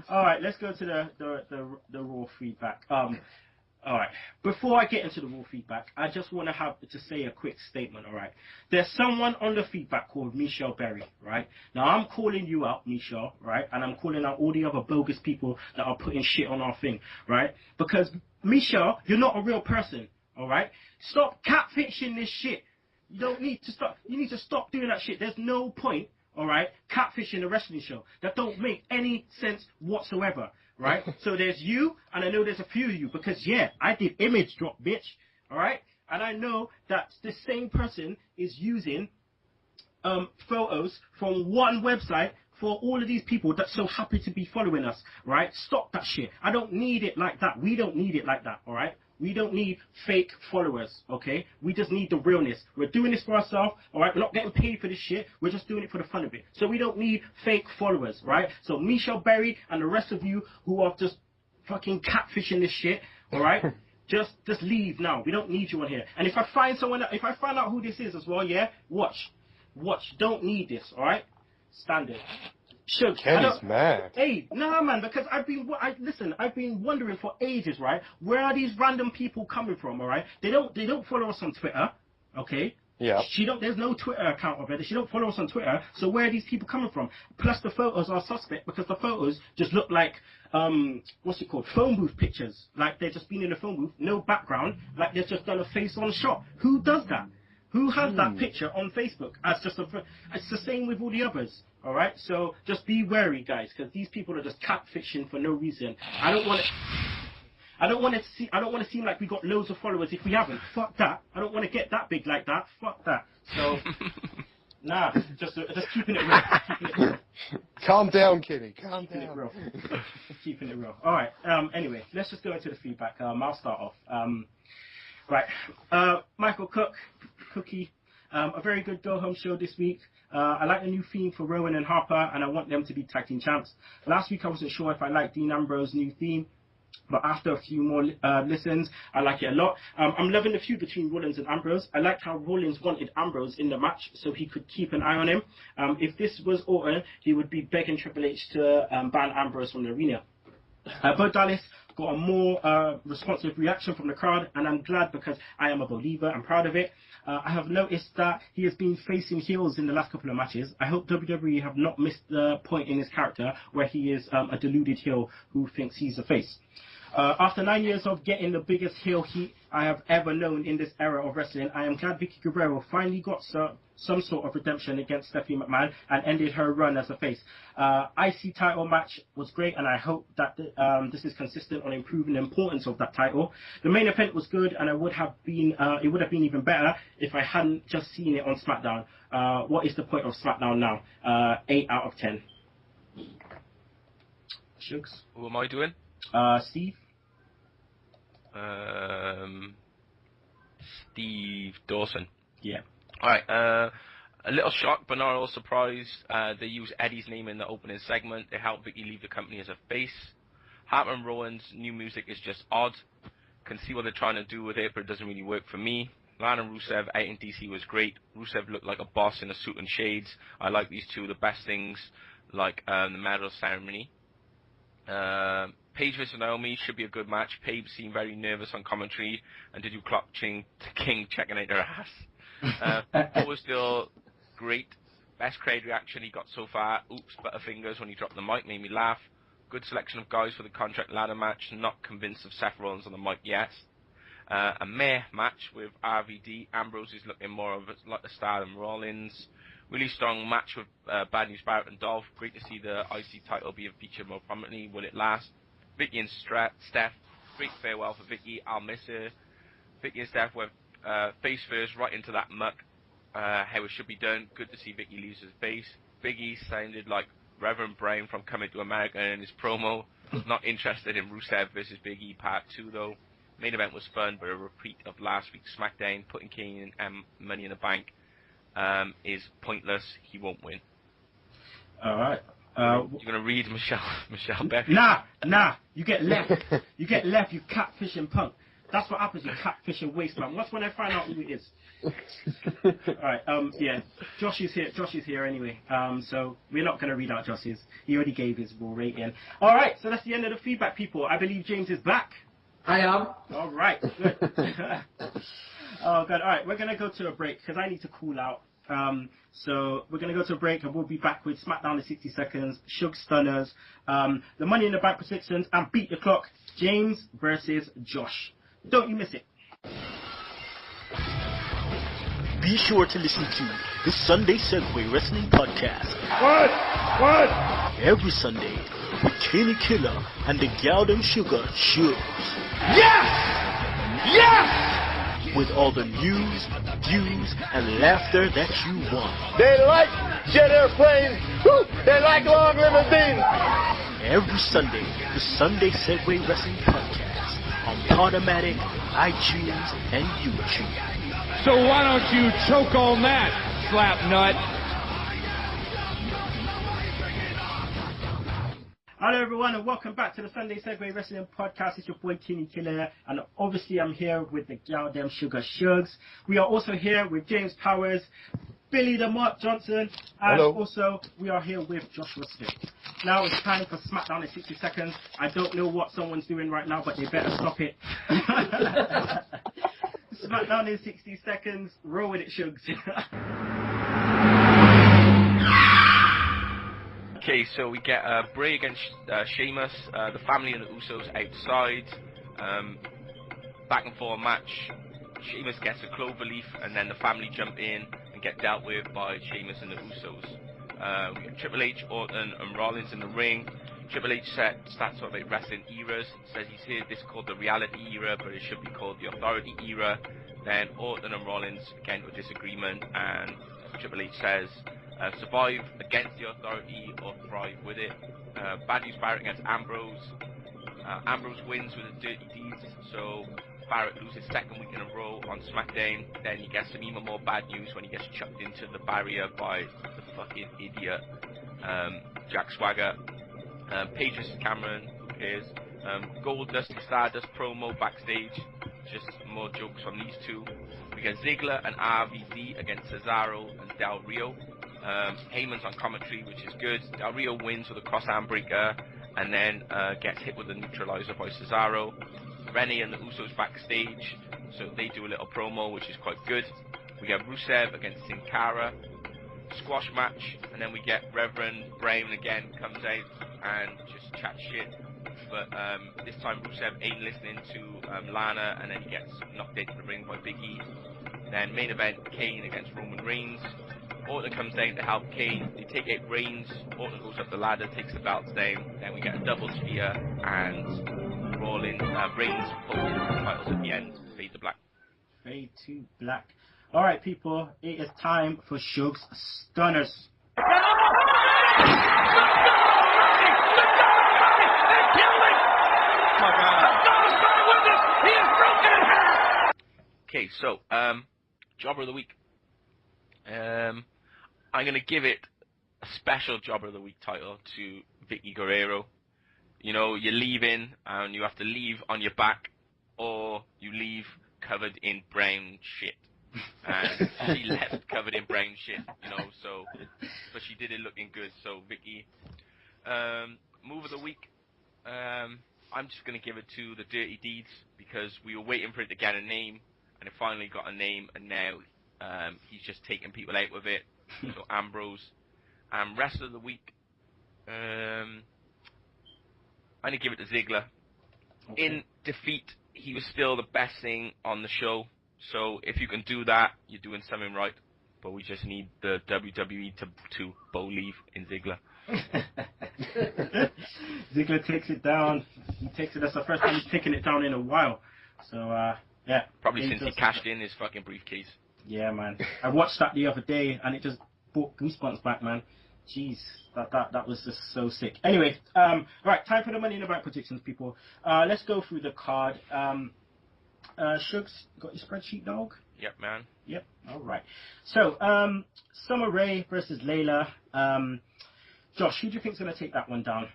All right, let's go to the Raw feedback. All right. Before I get into the Raw feedback, I just want to say a quick statement. All right. There's someone on the feedback called Michelle Berry. Right. Now I'm calling you out, Michelle. Right. And I'm calling out all the other bogus people that are putting shit on our thing. Right. Because Michelle, you're not a real person. All right. Stop catfishing this shit. You don't need to stop. You need to stop doing that shit. There's no point. All right. Catfishing a wrestling show. That don't make any sense whatsoever. Right? So there's you, and I know there's a few of you, because, yeah, I did image drop, bitch. All right? And I know that the same person is using photos from one website for all of these people that's so happy to be following us, right? Stop that shit. I don't need it like that. We don't need it like that, all right? We don't need fake followers, okay? We just need the realness. We're doing this for ourselves, all right? We're not getting paid for this shit. We're just doing it for the fun of it. So we don't need fake followers, right? So Michelle Berry and the rest of you who are just fucking catfishing this shit, all right? just leave now. We don't need you on here. And if I find out who this is as well, yeah, watch. Don't need this, all right? Standard. Should. Kenny's mad. Hey, nah, man, because I've been wondering for ages, right? Where are these random people coming from, all right? They don't follow us on Twitter, okay? Yeah. There's no Twitter account of her. She don't follow us on Twitter. So where are these people coming from? Plus the photos are suspect because the photos just look like what's it called? Phone booth pictures. Like they've just been in a phone booth, no background, like they've just done a face-on shot. Who does that? Who has that picture on Facebook? It's the same with all the others. All right, so just be wary, guys, because these people are just catfishing for no reason. I don't want to seem like we got loads of followers if we haven't. Fuck that. I don't want to get that big like that. Fuck that. So, nah, just keeping it real. Calm down, Kinny. Calm down. Keeping it real. All right. Anyway, let's just go into the feedback. I'll start off. Right. Michael Cookie. A very good go-home show this week. I like the new theme for Rowan and Harper, and I want them to be tag team champs. Last week I wasn't sure if I liked Dean Ambrose's new theme. But after a few more listens, I like it a lot. I'm loving the feud between Rollins and Ambrose. I liked how Rollins wanted Ambrose in the match so he could keep an eye on him. If this was Orton, he would be begging Triple H to ban Ambrose from the arena. Bo Dallas got a more responsive reaction from the crowd, and I'm glad because I am a BoLieve. I'm proud of it. I have noticed that he has been facing heels in the last couple of matches. I hope WWE have not missed the point in his character where he is a deluded heel who thinks he's a face. After 9 years of getting the biggest heel heat I have ever known in this era of wrestling, I am glad Vickie Guerrero finally got some sort of redemption against Stephanie McMahon and ended her run as a face. IC title match was great, and I hope that this is consistent on improving the importance of that title. The main event was good, and it would have been even better if I hadn't just seen it on Smackdown. What is the point of Smackdown now? 8 out of 10. Shugs. Who am I doing? Steve. Steve Dawson. Yeah. Alright, a little shock, but not at all surprised. They use Eddie's name in the opening segment. They help Vickie leave the company as a face. Harper and Rowan's new music is just odd. Can see what they're trying to do with it, but it doesn't really work for me. Lana and Rusev out in DC was great. Rusev looked like a boss in a suit and shades. I like these two. The best things, like the medal ceremony. Paige vs Naomi should be a good match. Paige seemed very nervous on commentary, and did you clock King checking out her ass? Paul was still great. Best crowd reaction he got so far. Oops, butterfingers when he dropped the mic made me laugh. Good selection of guys for the contract ladder match. Not convinced of Seth Rollins on the mic yet. A meh match with RVD. Ambrose is looking more of a star than Rollins. Really strong match with Bad News Barrett and Dolph. Great to see the IC title being featured more prominently. Will it last? Vickie and Steph. Great farewell for Vickie. I'll miss her. Vickie and Steph went face first right into that muck. How it should be done. Good to see Vickie lose his face. Biggie sounded like Reverend Brown from Coming to America in his promo. Not interested in Rusev versus Biggie Part 2 though. Main event was fun, but a repeat of last week's SmackDown. Putting Kinny and Money in the Bank is pointless. He won't win. Alright. You're gonna read Michelle Beck? Nah. You get left. You catfishing punk. That's what happens. You catfishing waste man. What's when I find out who it is? Alright. Yeah. Josh is here anyway. So we're not gonna read out Josh's. He already gave his raw rating. Alright. So that's the end of the feedback, people. I believe James is back. I am. Alright. Good. Oh god. Alright. We're gonna go to a break because I need to cool out. So we're going to go to a break and we'll be back with Smackdown in 60 seconds, Sugs Stunners, the Money in the Bank predictions, and Beat the Clock, James versus Josh. Don't you miss it. Be sure to listen to the Sunday Segue Wrestling Podcast. What? Every Sunday with Kinny, Killa and the Galdem Sugar Shugs. Yes! With all the news, views, and laughter that you want. They like jet airplanes. They like long limousines. Every Sunday, the Sunday Segue Wrestling Podcast on Podomatic, iTunes, and YouTube. So why don't you choke on that, slap nut? Hello everyone and welcome back to the Sunday Segue Wrestling Podcast. It's your boy Kinny Killa, and obviously I'm here with the Galdem Sugar Shugs. We are also here with James Powers, Billy the Mark Johnson, and also we are here with Joshua Smith. Now it's time for Smackdown in 60 seconds. I don't know what someone's doing right now, but they better stop it. Smackdown in 60 seconds. Roll with it, Shugs. Okay, so we get Bray against Sheamus, the family and the Usos outside, back and forth match. Sheamus gets a cloverleaf, and then the family jump in and get dealt with by Sheamus and the Usos. We get Triple H, Orton, and Rollins in the ring. Triple H starts talking about wrestling eras, says he's heard this called the reality era, but it should be called the authority era. Then Orton and Rollins get into a disagreement, and Triple H says, survive against the authority or thrive with it. Bad News Barrett against Ambrose. Ambrose wins with the dirty deeds, so Barrett loses second week in a row on SmackDown. Then he gets some even more bad news when he gets chucked into the barrier by the fucking idiot Jack Swagger. Paige vs Cameron, who cares? Goldust and Stardust promo backstage. Just more jokes from these two. We get Ziggler and RVD against Cesaro and Del Rio. Heyman's on commentary, which is good. Del Rio wins with a cross arm breaker and then gets hit with a neutralizer by Cesaro. Renee and the Usos backstage, so they do a little promo, which is quite good. We get Rusev against Sin Cara, squash match, and then we get Reverend Brown again comes out and just chats shit. But this time Rusev ain't listening to Lana, and then he gets knocked into the ring by Vickie. Then main event, Kane against Roman Reigns. Orton comes down to help Kane. They take out Reigns. Orton goes up the ladder, takes the belts down. Then we get a double spear, and Rollins, Reigns holds the titles at the end. Fade to black. Fade to black. Alright, people, it is time for Sugs Stunners. Okay, so Jobber of the Week. I'm gonna give it a special Jobber of the Week title to Vickie Guerrero. You know, you're leaving and you have to leave on your back, or you leave covered in brown shit. And she left covered in brown shit, you know. So, but she did it looking good. So Vickie, move of the week. I'm just gonna give it to the Dirty Deeds because we were waiting for it to get a name, and it finally got a name, and now he's just taking people out with it. So Ambrose. Rest of the week, I'm gonna give it to Ziggler. Okay. In defeat, he was still the best thing on the show. So if you can do that, you're doing something right. But we just need the WWE to BoLieve in Ziggler. Ziggler takes it down. He takes it. That's the first time he's taken it down in a while. So yeah. Probably since he cashed in his fucking briefcase. Yeah, man. I watched that the other day, and it just brought goosebumps back, man. Jeez, that was just so sick. Anyway, right, time for the Money in the Bank predictions, people. Let's go through the card. Shugs, got your spreadsheet, dog? Yep, man. Yep. All right. So, Summer Rae versus Layla. Josh, who do you think's going to take that one down?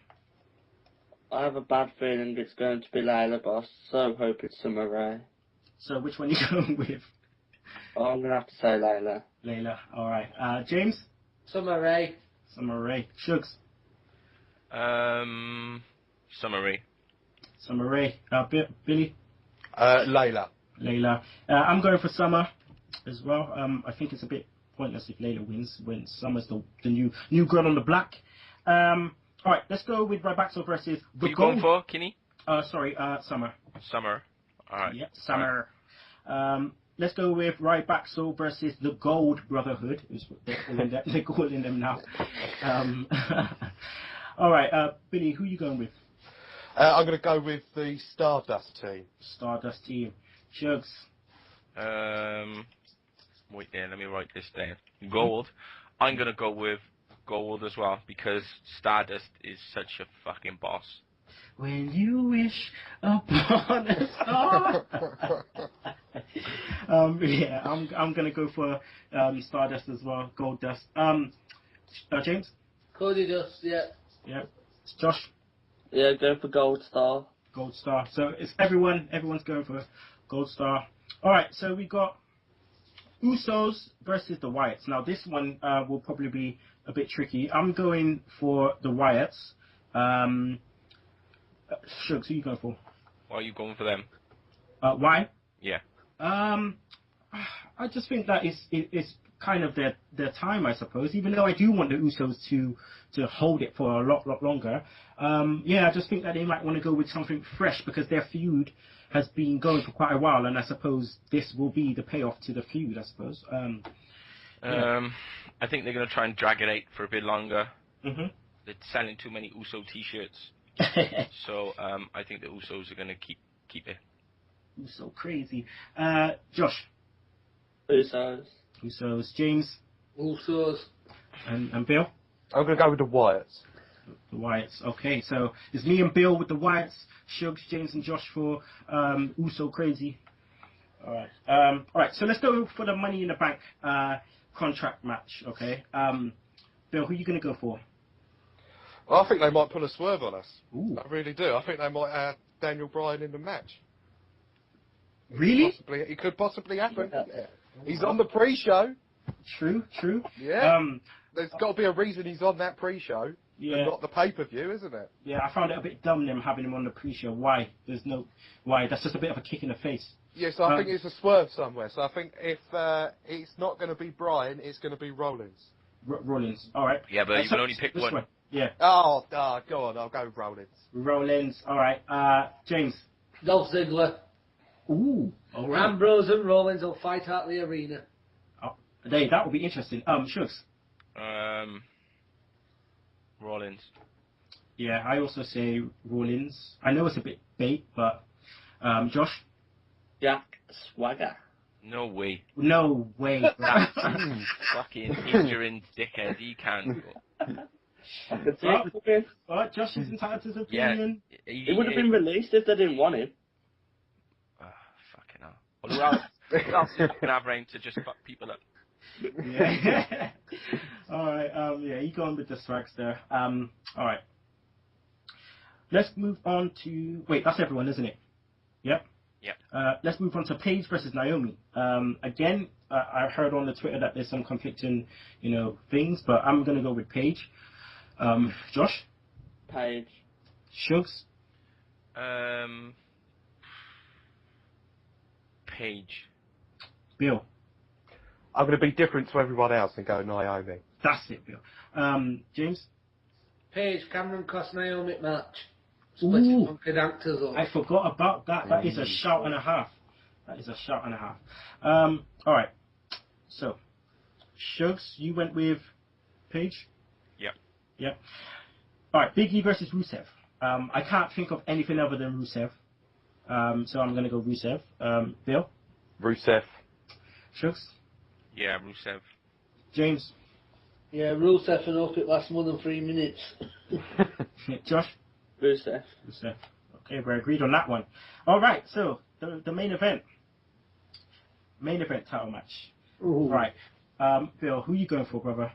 I have a bad feeling it's going to be Layla, but I so hope it's Summer Rae. So, which one are you going with? Oh, I'm going to have to say Layla. Layla. All right. James? Summer Rae. Summer Rae. Shugs? Summer Rae. Summer Rae. Billy? Layla. Layla. I'm going for Summer as well. I think it's a bit pointless if Layla wins when Summer's the new girl on the block. All right, let's go with Rybaxo versus the Who you going for, Kinny? Summer. Summer. All right. Yeah, Summer. Right. Let's go with Rybaxo versus the Gold Brotherhood. Is what they're calling them now. All right, Billy, who are you going with? I'm going to go with the Stardust team. Stardust team. Shugs. Wait there, let me write this down. Gold. I'm going to go with Gold as well because Stardust is such a fucking boss. When you wish upon a star. Yeah, I'm going to go for Stardust as well. Gold Dust. James? Cody Dust, yeah. Yeah. Josh? Yeah, go for Gold Star. Gold Star. So it's everyone's going for Gold Star. Alright, so we got Usos versus the Wyatts. Now this one will probably be a bit tricky. I'm going for the Wyatts. Shugs, who are you going for? Why are you going for them? Why? Yeah. I just think that it's kind of their time, I suppose. Even though I do want the Usos to hold it for a lot longer. Yeah, I just think that they might want to go with something fresh because their feud has been going for quite a while, and I suppose this will be the payoff to the feud, I suppose. Yeah. I think they're going to try and drag it out for a bit longer. Mm-hmm. They're selling too many Uso t-shirts. So I think the Usos are going to keep it. Uso crazy. Josh? Usos. Usos. James? Usos. And Bill? I'm going to go with the Wyatts. The Wyatts. Okay, so it's me and Bill with the Wyatts. Shugs, James, and Josh for Uso crazy. All right. All right. So let's go for the Money in the Bank contract match. Okay. Bill, who are you gonna go for? I think they might pull a swerve on us. Ooh. I really do. I think they might have Daniel Bryan in the match. Really? It could possibly happen. Yeah. He's on the pre-show. True. Yeah. There's got to be a reason he's on that pre-show. Yeah. And not the pay-per-view, isn't it? Yeah, I found it a bit dumb them having him on the pre-show. Why? Why? That's just a bit of a kick in the face. Yes, I think it's a swerve somewhere. So I think if it's not going to be Bryan, it's going to be Rollins. Rollins. All right. Yeah, but you can only pick one. Yeah. Oh, go on. I'll go with Rollins. Rollins. All right. James. Dolph Ziggler. Ooh. All right. Ambrose and Rollins will fight out the arena. Oh, that would be interesting. Shugs. Rollins. Yeah, I also say Rollins. I know it's a bit bait, but Josh. Jack Swagger. No way. No way. Fucking ignorant dickhead. He can't go. I could see it. But Josh is entitled to his opinion. Yeah, it would have been released if they didn't want him. Fucking hell. Well, who else can have reign to just fuck people up? Yeah. Alright, yeah, you go on with the strikes there. Alright. Let's move on to... Wait, that's everyone, isn't it? Yep. Yep. Let's move on to Paige versus Naomi. Again, I heard on the Twitter that there's some conflicting, things, but I'm going to go with Paige. Josh? Paige. Shugs? Paige. Bill? I'm going to be different to everyone else and go Naomi. That's it, Bill. James? Paige, Cameron Cross, Naomi match. Split fucking actors up. I forgot about that. That is a shout and a half. Alright. So, Shugs, you went with Paige? Yep. Alright, Biggie versus Rusev. I can't think of anything other than Rusev. So I'm going to go Rusev. Bill? Rusev. Shugs? Yeah, Rusev. James? Yeah, Rusev and hope it lasts more than 3 minutes. Josh? Rusev. Okay, we're agreed on that one. Alright, so the main event. Main event title match. Ooh. Right. Bill, who are you going for, brother?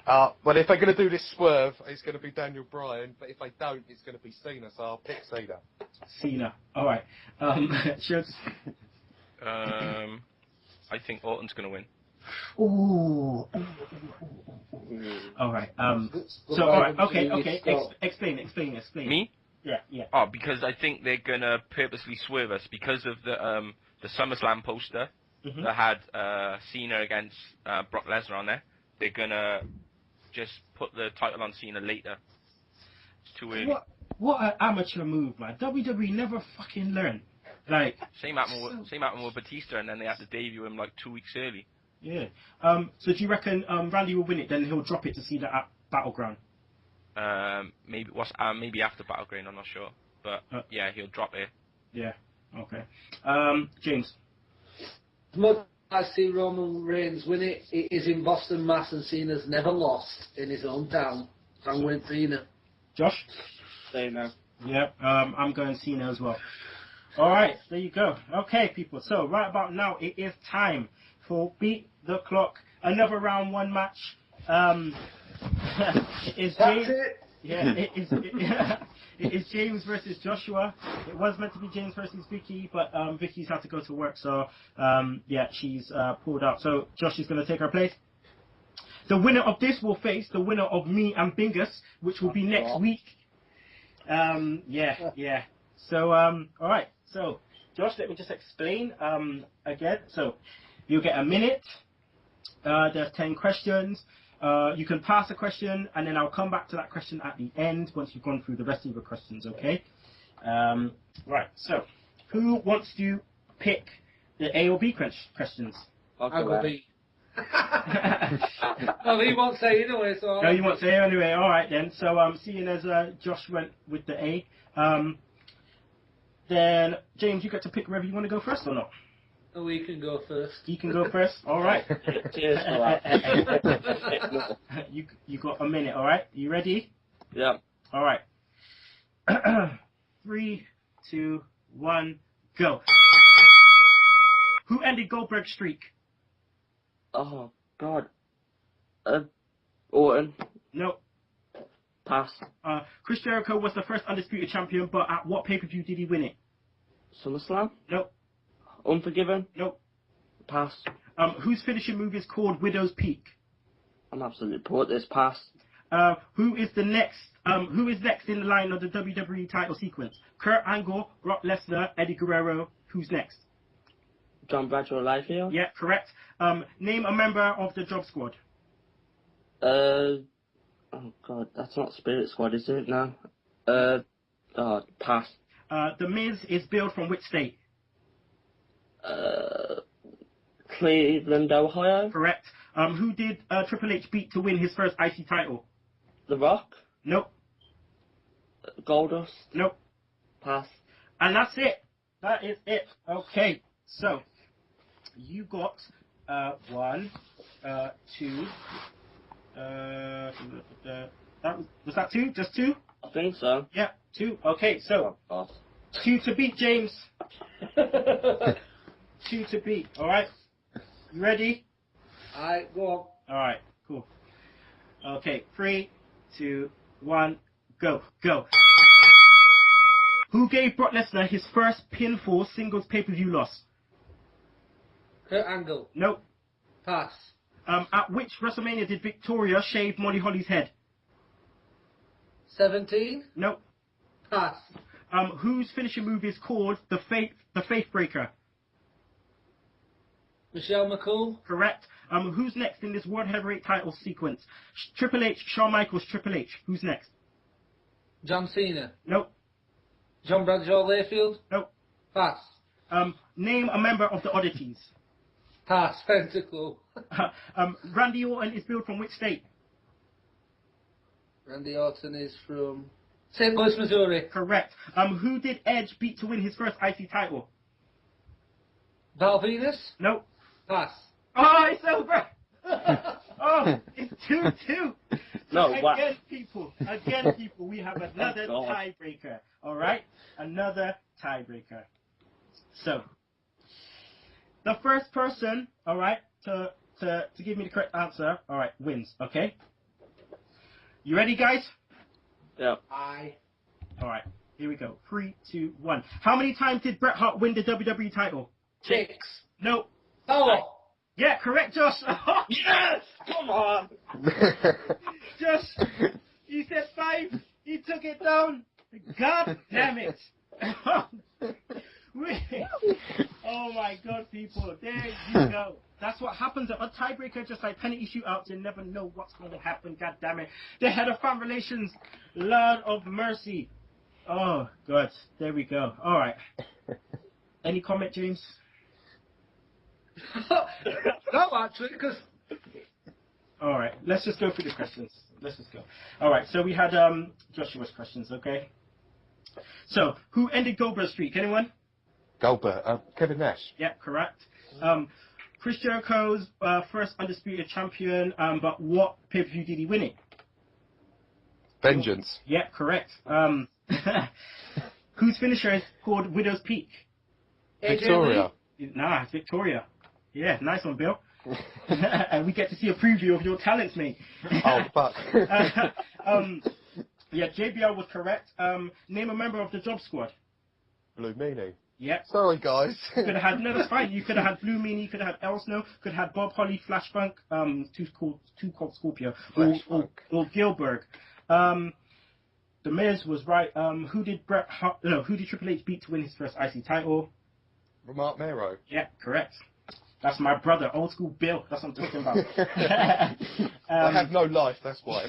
Well, if they're going to do this swerve, it's going to be Daniel Bryan, but if they don't, it's going to be Cena, so I'll pick Cena. Cena. Alright. Shugs? I think Orton's going to win. Ooh. Alright. So, alright, okay. Explain. Me? Yeah. Oh, because I think they're going to purposely swerve us because of the SummerSlam poster that had Cena against Brock Lesnar on there. They're going to just put the title on Cena later. It's too early. What an amateur move, man. WWE never fucking learned. Like, same happened with Batista, and then they had to debut him like 2 weeks early. Yeah. So do you reckon Randy will win it, then he'll drop it to Cena at Battleground? Maybe after Battleground, I'm not sure. But yeah, he'll drop it. Yeah. Okay. James? As much as I see Roman Reigns win it, it is in Boston, Mass, and Cena's never lost in his hometown. So I'm going Cena. Josh? Cena. Yep. I'm going Cena as well. Alright, there you go. Okay, people. So, right about now, it is time for Beat the Clock. Another round one match. It is James. Yeah, it is James versus Joshua. It was meant to be James versus Vickie, but Vickie's had to go to work, so yeah, she's pulled out. So Josh is going to take her place. The winner of this will face the winner of me and Bingus, which will be next week. Yeah. So all right. So Josh, let me just explain again. So you'll get a minute. There's 10 questions. You can pass a question, and then I'll come back to that question at the end once you've gone through the rest of the questions, okay? Right, so who wants to pick the A or B questions? I'll go B. Well, he won't say anyway, so... No, you won't say anyway. All right, then. So seeing as Josh went with the A, then, James, you get to pick whether you want to go first or not. Oh, we can go first. You can go first? All right. Cheers for that. You got a minute, all right? You ready? Yeah. All right. 3, 2, 1, go. Who ended Goldberg's streak? Oh, God. Orton. No. Pass. Chris Jericho was the first undisputed champion, but at what pay-per-view did he win it? SummerSlam? Nope. Unforgiven? Nope. Pass. Whose finishing move is called Widow's Peak? I'm absolutely poor at this. Pass. Who is next in the line of the WWE title sequence? Kurt Angle, Brock Lesnar, Eddie Guerrero. Who's next? John Bradshaw Liefeld? Yeah, correct. Name a member of the Job Squad. Oh god, that's not Spirit Squad, is it? No. Pass. The Miz is billed from which state? Cleveland, Ohio? Correct. Who did Triple H beat to win his first IC title? The Rock? Nope. Goldust? Nope. Pass. And that's it. That is it. Okay, so you got 1, 2. Was that 2? Just 2? I think so. Yeah, 2. Okay, so 2 to beat, James. 2 to beat. All right. You ready? Alright, go on. All right. Cool. Okay. 3, 2, 1, go. Who gave Brock Lesnar his first pinfall singles pay-per-view loss? Kurt Angle. Nope. Pass. At which WrestleMania did Victoria shave Molly Holly's head? 17. Nope. Pass. Whose finishing move is called the Faith Breaker? Michelle McCool. Correct. Who's next in this World Heavyweight title sequence? Triple H, Shawn Michaels, Triple H. Who's next? John Cena. Nope. John Bradshaw Layfield. Nope. Pass. Name a member of the Oddities. Pass. Pentacle. Randy Orton is billed from which state? Randy Orton is from St. Louis, Missouri. Correct. Who did Edge beat to win his first IC title? Val Venus. Nope. Pass. Oh, it's over. Oh, it's 2-2. No, Again, people, we have another tiebreaker. All right, another tiebreaker. So, the first person, all right, to give me the correct answer, all right, wins. Okay. You ready, guys? Yep. All right. Here we go. 3, 2, 1. How many times did Bret Hart win the WWE title? 6. Nope. Oh. Yeah, correct, Josh. Yes! Come on! Josh, you said 5. You took it down. God damn it. Oh my God, people. There you go. That's what happens at a tiebreaker, just like penalty shootouts. You never know what's going to happen. God damn it. The head of fan relations, Lord of mercy. Oh, God. There we go. All right. Any comment, James? No, actually, because... All right. Let's just go through the questions. Let's just go. All right. So we had Joshua's questions, okay? So, who ended Goldberg's streak? Anyone? Goldberg. Kevin Nash. Yeah, correct. Chris Jericho's first undisputed champion, but what pay-per-view did he win it? Vengeance. Yeah, correct. Whose finisher is called Widow's Peak? Victoria. Nah, it's Victoria. Yeah, nice one, Bill. And we get to see a preview of your talents, mate. Oh, fuck. Yeah, JBL was correct. Name a member of the Job Squad. Blue Meanie. Yeah. Sorry, guys. Could have had, no, that's fine. You could have had Blue Meanie, could have had El Snow, could have had Bob Holly, Flash Funk, Too Cold Scorpio, or Gilbert. The Miz was right. Who did Triple H beat to win his first IC title? Mark Mero. Yeah, correct. That's my brother, old school Bill. That's what I'm talking about. I have no life, that's why.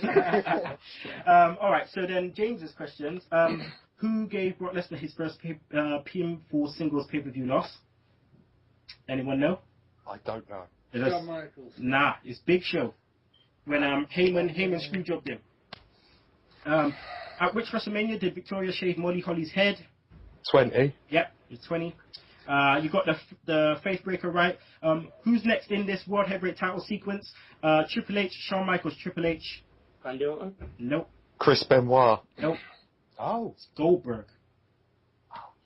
All right, so then James's questions. Who gave Brock Lesnar his first PM4 singles pay-per-view loss? Anyone know? I don't know. Shawn Michaels. Nah, it's Big Show. When Heyman screwjobbed him. At which WrestleMania did Victoria shave Molly Holly's head? 20. Yep, it's 20. You got the Faith Breaker right. Who's next in this World Heavyweight title sequence? Triple H, Shawn Michaels, Triple H. Randy Orton? Nope. Chris Benoit. Nope. Oh. It's Goldberg.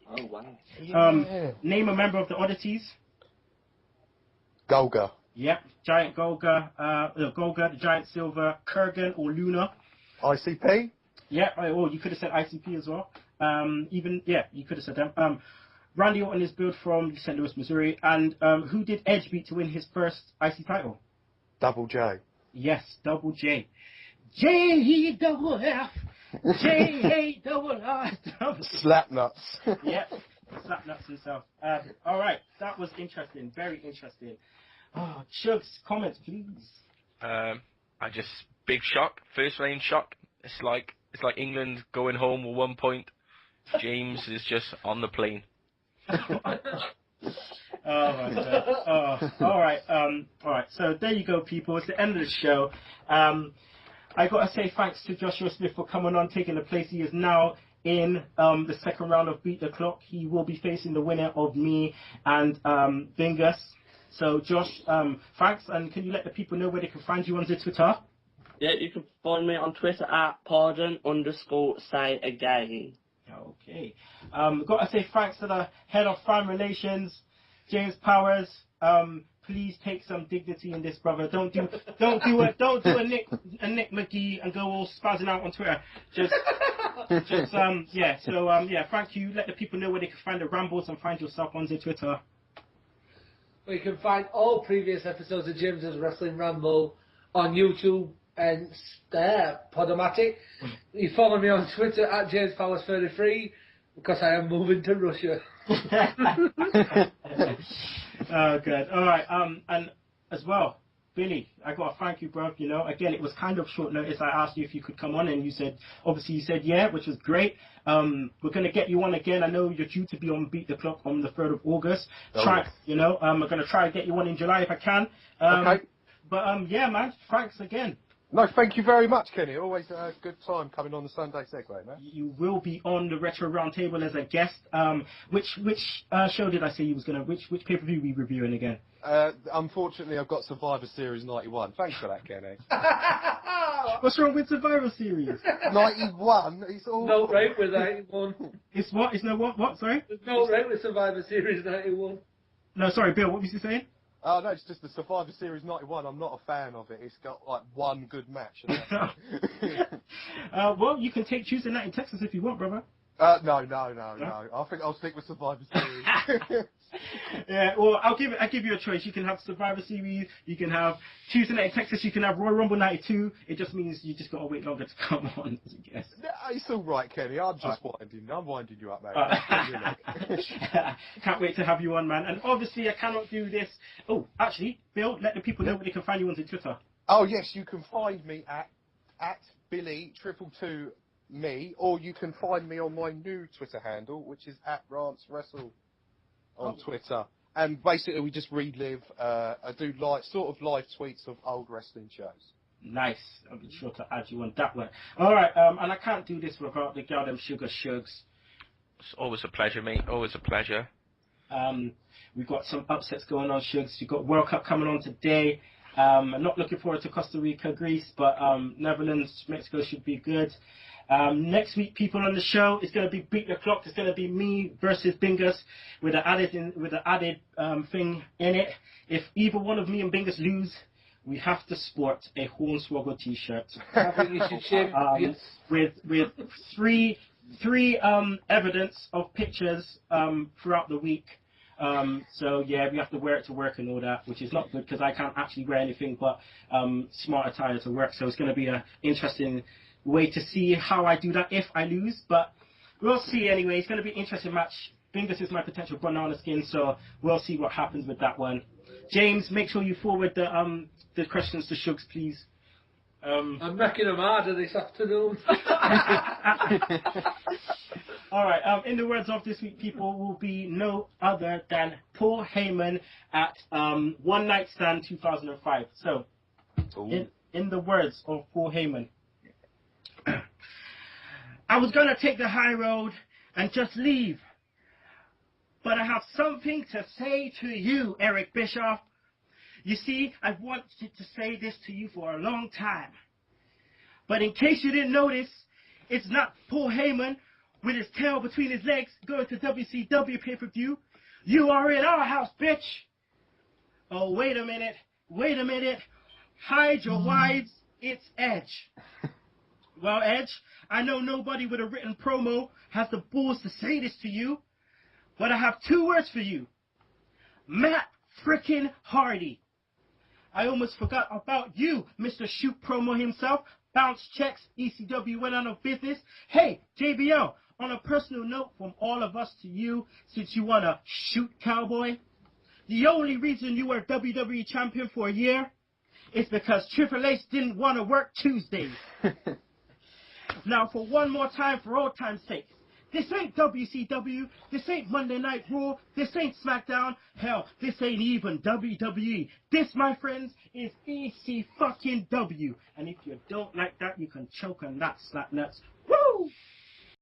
Oh, wow. Yeah. Name a member of the Oddities. Golga. Yep. Giant Golga, the Giant Silver, Kurgan or Luna. ICP? Yeah, or you could have said ICP as well. You could have said them. Randy Orton is billed from St. Louis, Missouri. And who did Edge beat to win his first IC title? Double J. Yes, Double J. J double F. J double R. Slapnuts. Yep, Slapnuts himself. All right, that was interesting. Very interesting. Oh, Chugs, comments, please. Big shock. First rain shock. It's like England going home with 1 point. James is just on the plane. Oh my god. All right. So there you go, people. It's the end of the show. I gotta say thanks to Joshua Smith for coming on, taking the place. He is now in the second round of Beat the Clock. He will be facing the winner of me and Bingus. So Josh, thanks, and can you let the people know where they can find you on the Twitter? Yeah, you can find me on Twitter at pardon_say again. Okay. Gotta say thanks to the head of fan relations, James Powers. Please take some dignity in this, brother. Don't do a Nick McGee and go all spazzing out on Twitter. Thank you. Let the people know where they can find the Rambles and find yourself on the Twitter. Well, you can find all previous episodes of James's Wrestling Ramble on YouTube and Podomatic. You follow me on Twitter at JamesPowers33 because I am moving to Russia. Oh, good. All right. And as well, Billy, I got to thank you, bro. You know, again, it was kind of short notice. I asked you if you could come on, and you said yeah, which was great. We're going to get you on again. I know you're due to be on Beat the Clock on the 3rd of August. I'm going to try to get you on in July if I can. Okay. But, yeah, man, thanks again. No, thank you very much, Kenny. Always a good time coming on the Sunday Segue, man. You will be on the Retro Roundtable as a guest. Which show did I say you was gonna? Which pay-per-view we reviewing again? Unfortunately, I've got Survivor Series 91. Thanks for that, Kenny. What's wrong with Survivor Series? 91. It's all. No right with 91. It's what? It's no what? What? Sorry. There's no right with Survivor Series 91. No, sorry, Bill. What was you saying? Oh, no, it's just the Survivor Series 91. I'm not a fan of it. It's got, like, one good match. Well, you can take Tuesday night in Texas if you want, brother. No. I think I'll stick with Survivor Series. Yeah, well, I'll give you a choice. You can have Survivor Series, you can have Tuesday night in Texas, you can have Royal Rumble 92. It just means you just gotta wait longer to come on, I guess. Yeah, it's all right, Kenny. I'm winding you up, mate. Can't wait to have you on, man. And obviously, I cannot do this. Oh, actually, Bill, let the people know where they can find you on Twitter. Oh yes, you can find me at Billy222me, or you can find me on my new Twitter handle, which is at RantsWrestle. On Twitter, and basically we just relive. I do live tweets of old wrestling shows. Nice. I'll be sure to add you on that one. All right, and I can't do this without the goddamn Sugar Shugs. It's always a pleasure, mate. Always a pleasure. We've got some upsets going on, Shugs. You've got World Cup coming on today. I'm not looking forward to Costa Rica, Greece, but Netherlands, Mexico should be good. Next week, people on the show, it's going to be Beat the Clock. It's going to be me versus Bingus with an added thing in it. If either one of me and Bingus lose, we have to sport a Hornswoggle t-shirt with three evidence of pictures throughout the week. So yeah, we have to wear it to work and all that, which is not good because I can't actually wear anything but smart attire to work. So it's going to be an interesting way to see how I do that if I lose, but we'll see anyway. It's going to be an interesting match. Bingus is my potential banana skin, so we'll see what happens with that one. James, make sure you forward the questions to Shugs, please. I'm making them harder this afternoon. All right. In the words of this week, people, will be no other than Paul Heyman at One Night Stand 2005. So, in the words of Paul Heyman, I was going to take the high road and just leave. But I have something to say to you, Eric Bischoff. You see, I've wanted to say this to you for a long time. But in case you didn't notice, it's not Paul Heyman with his tail between his legs going to WCW pay-per-view. You are in our house, bitch. Oh, wait a minute. Hide your wives. It's Edge. Well, Edge, I know nobody with a written promo has the balls to say this to you, but I have 2 words for you. Matt frickin' Hardy. I almost forgot about you, Mr. Shoot Promo himself. Bounce checks, ECW went out of business. Hey, JBL, on a personal note from all of us to you, since you want to shoot cowboy, the only reason you were WWE champion for a year is because Triple H didn't want to work Tuesdays. Now, for one more time, for old time's sake, this ain't WCW, this ain't Monday Night Raw, this ain't Smackdown, hell, this ain't even WWE. This, my friends, is EC fucking W. And if you don't like that, you can choke on that, slap nuts. Woo!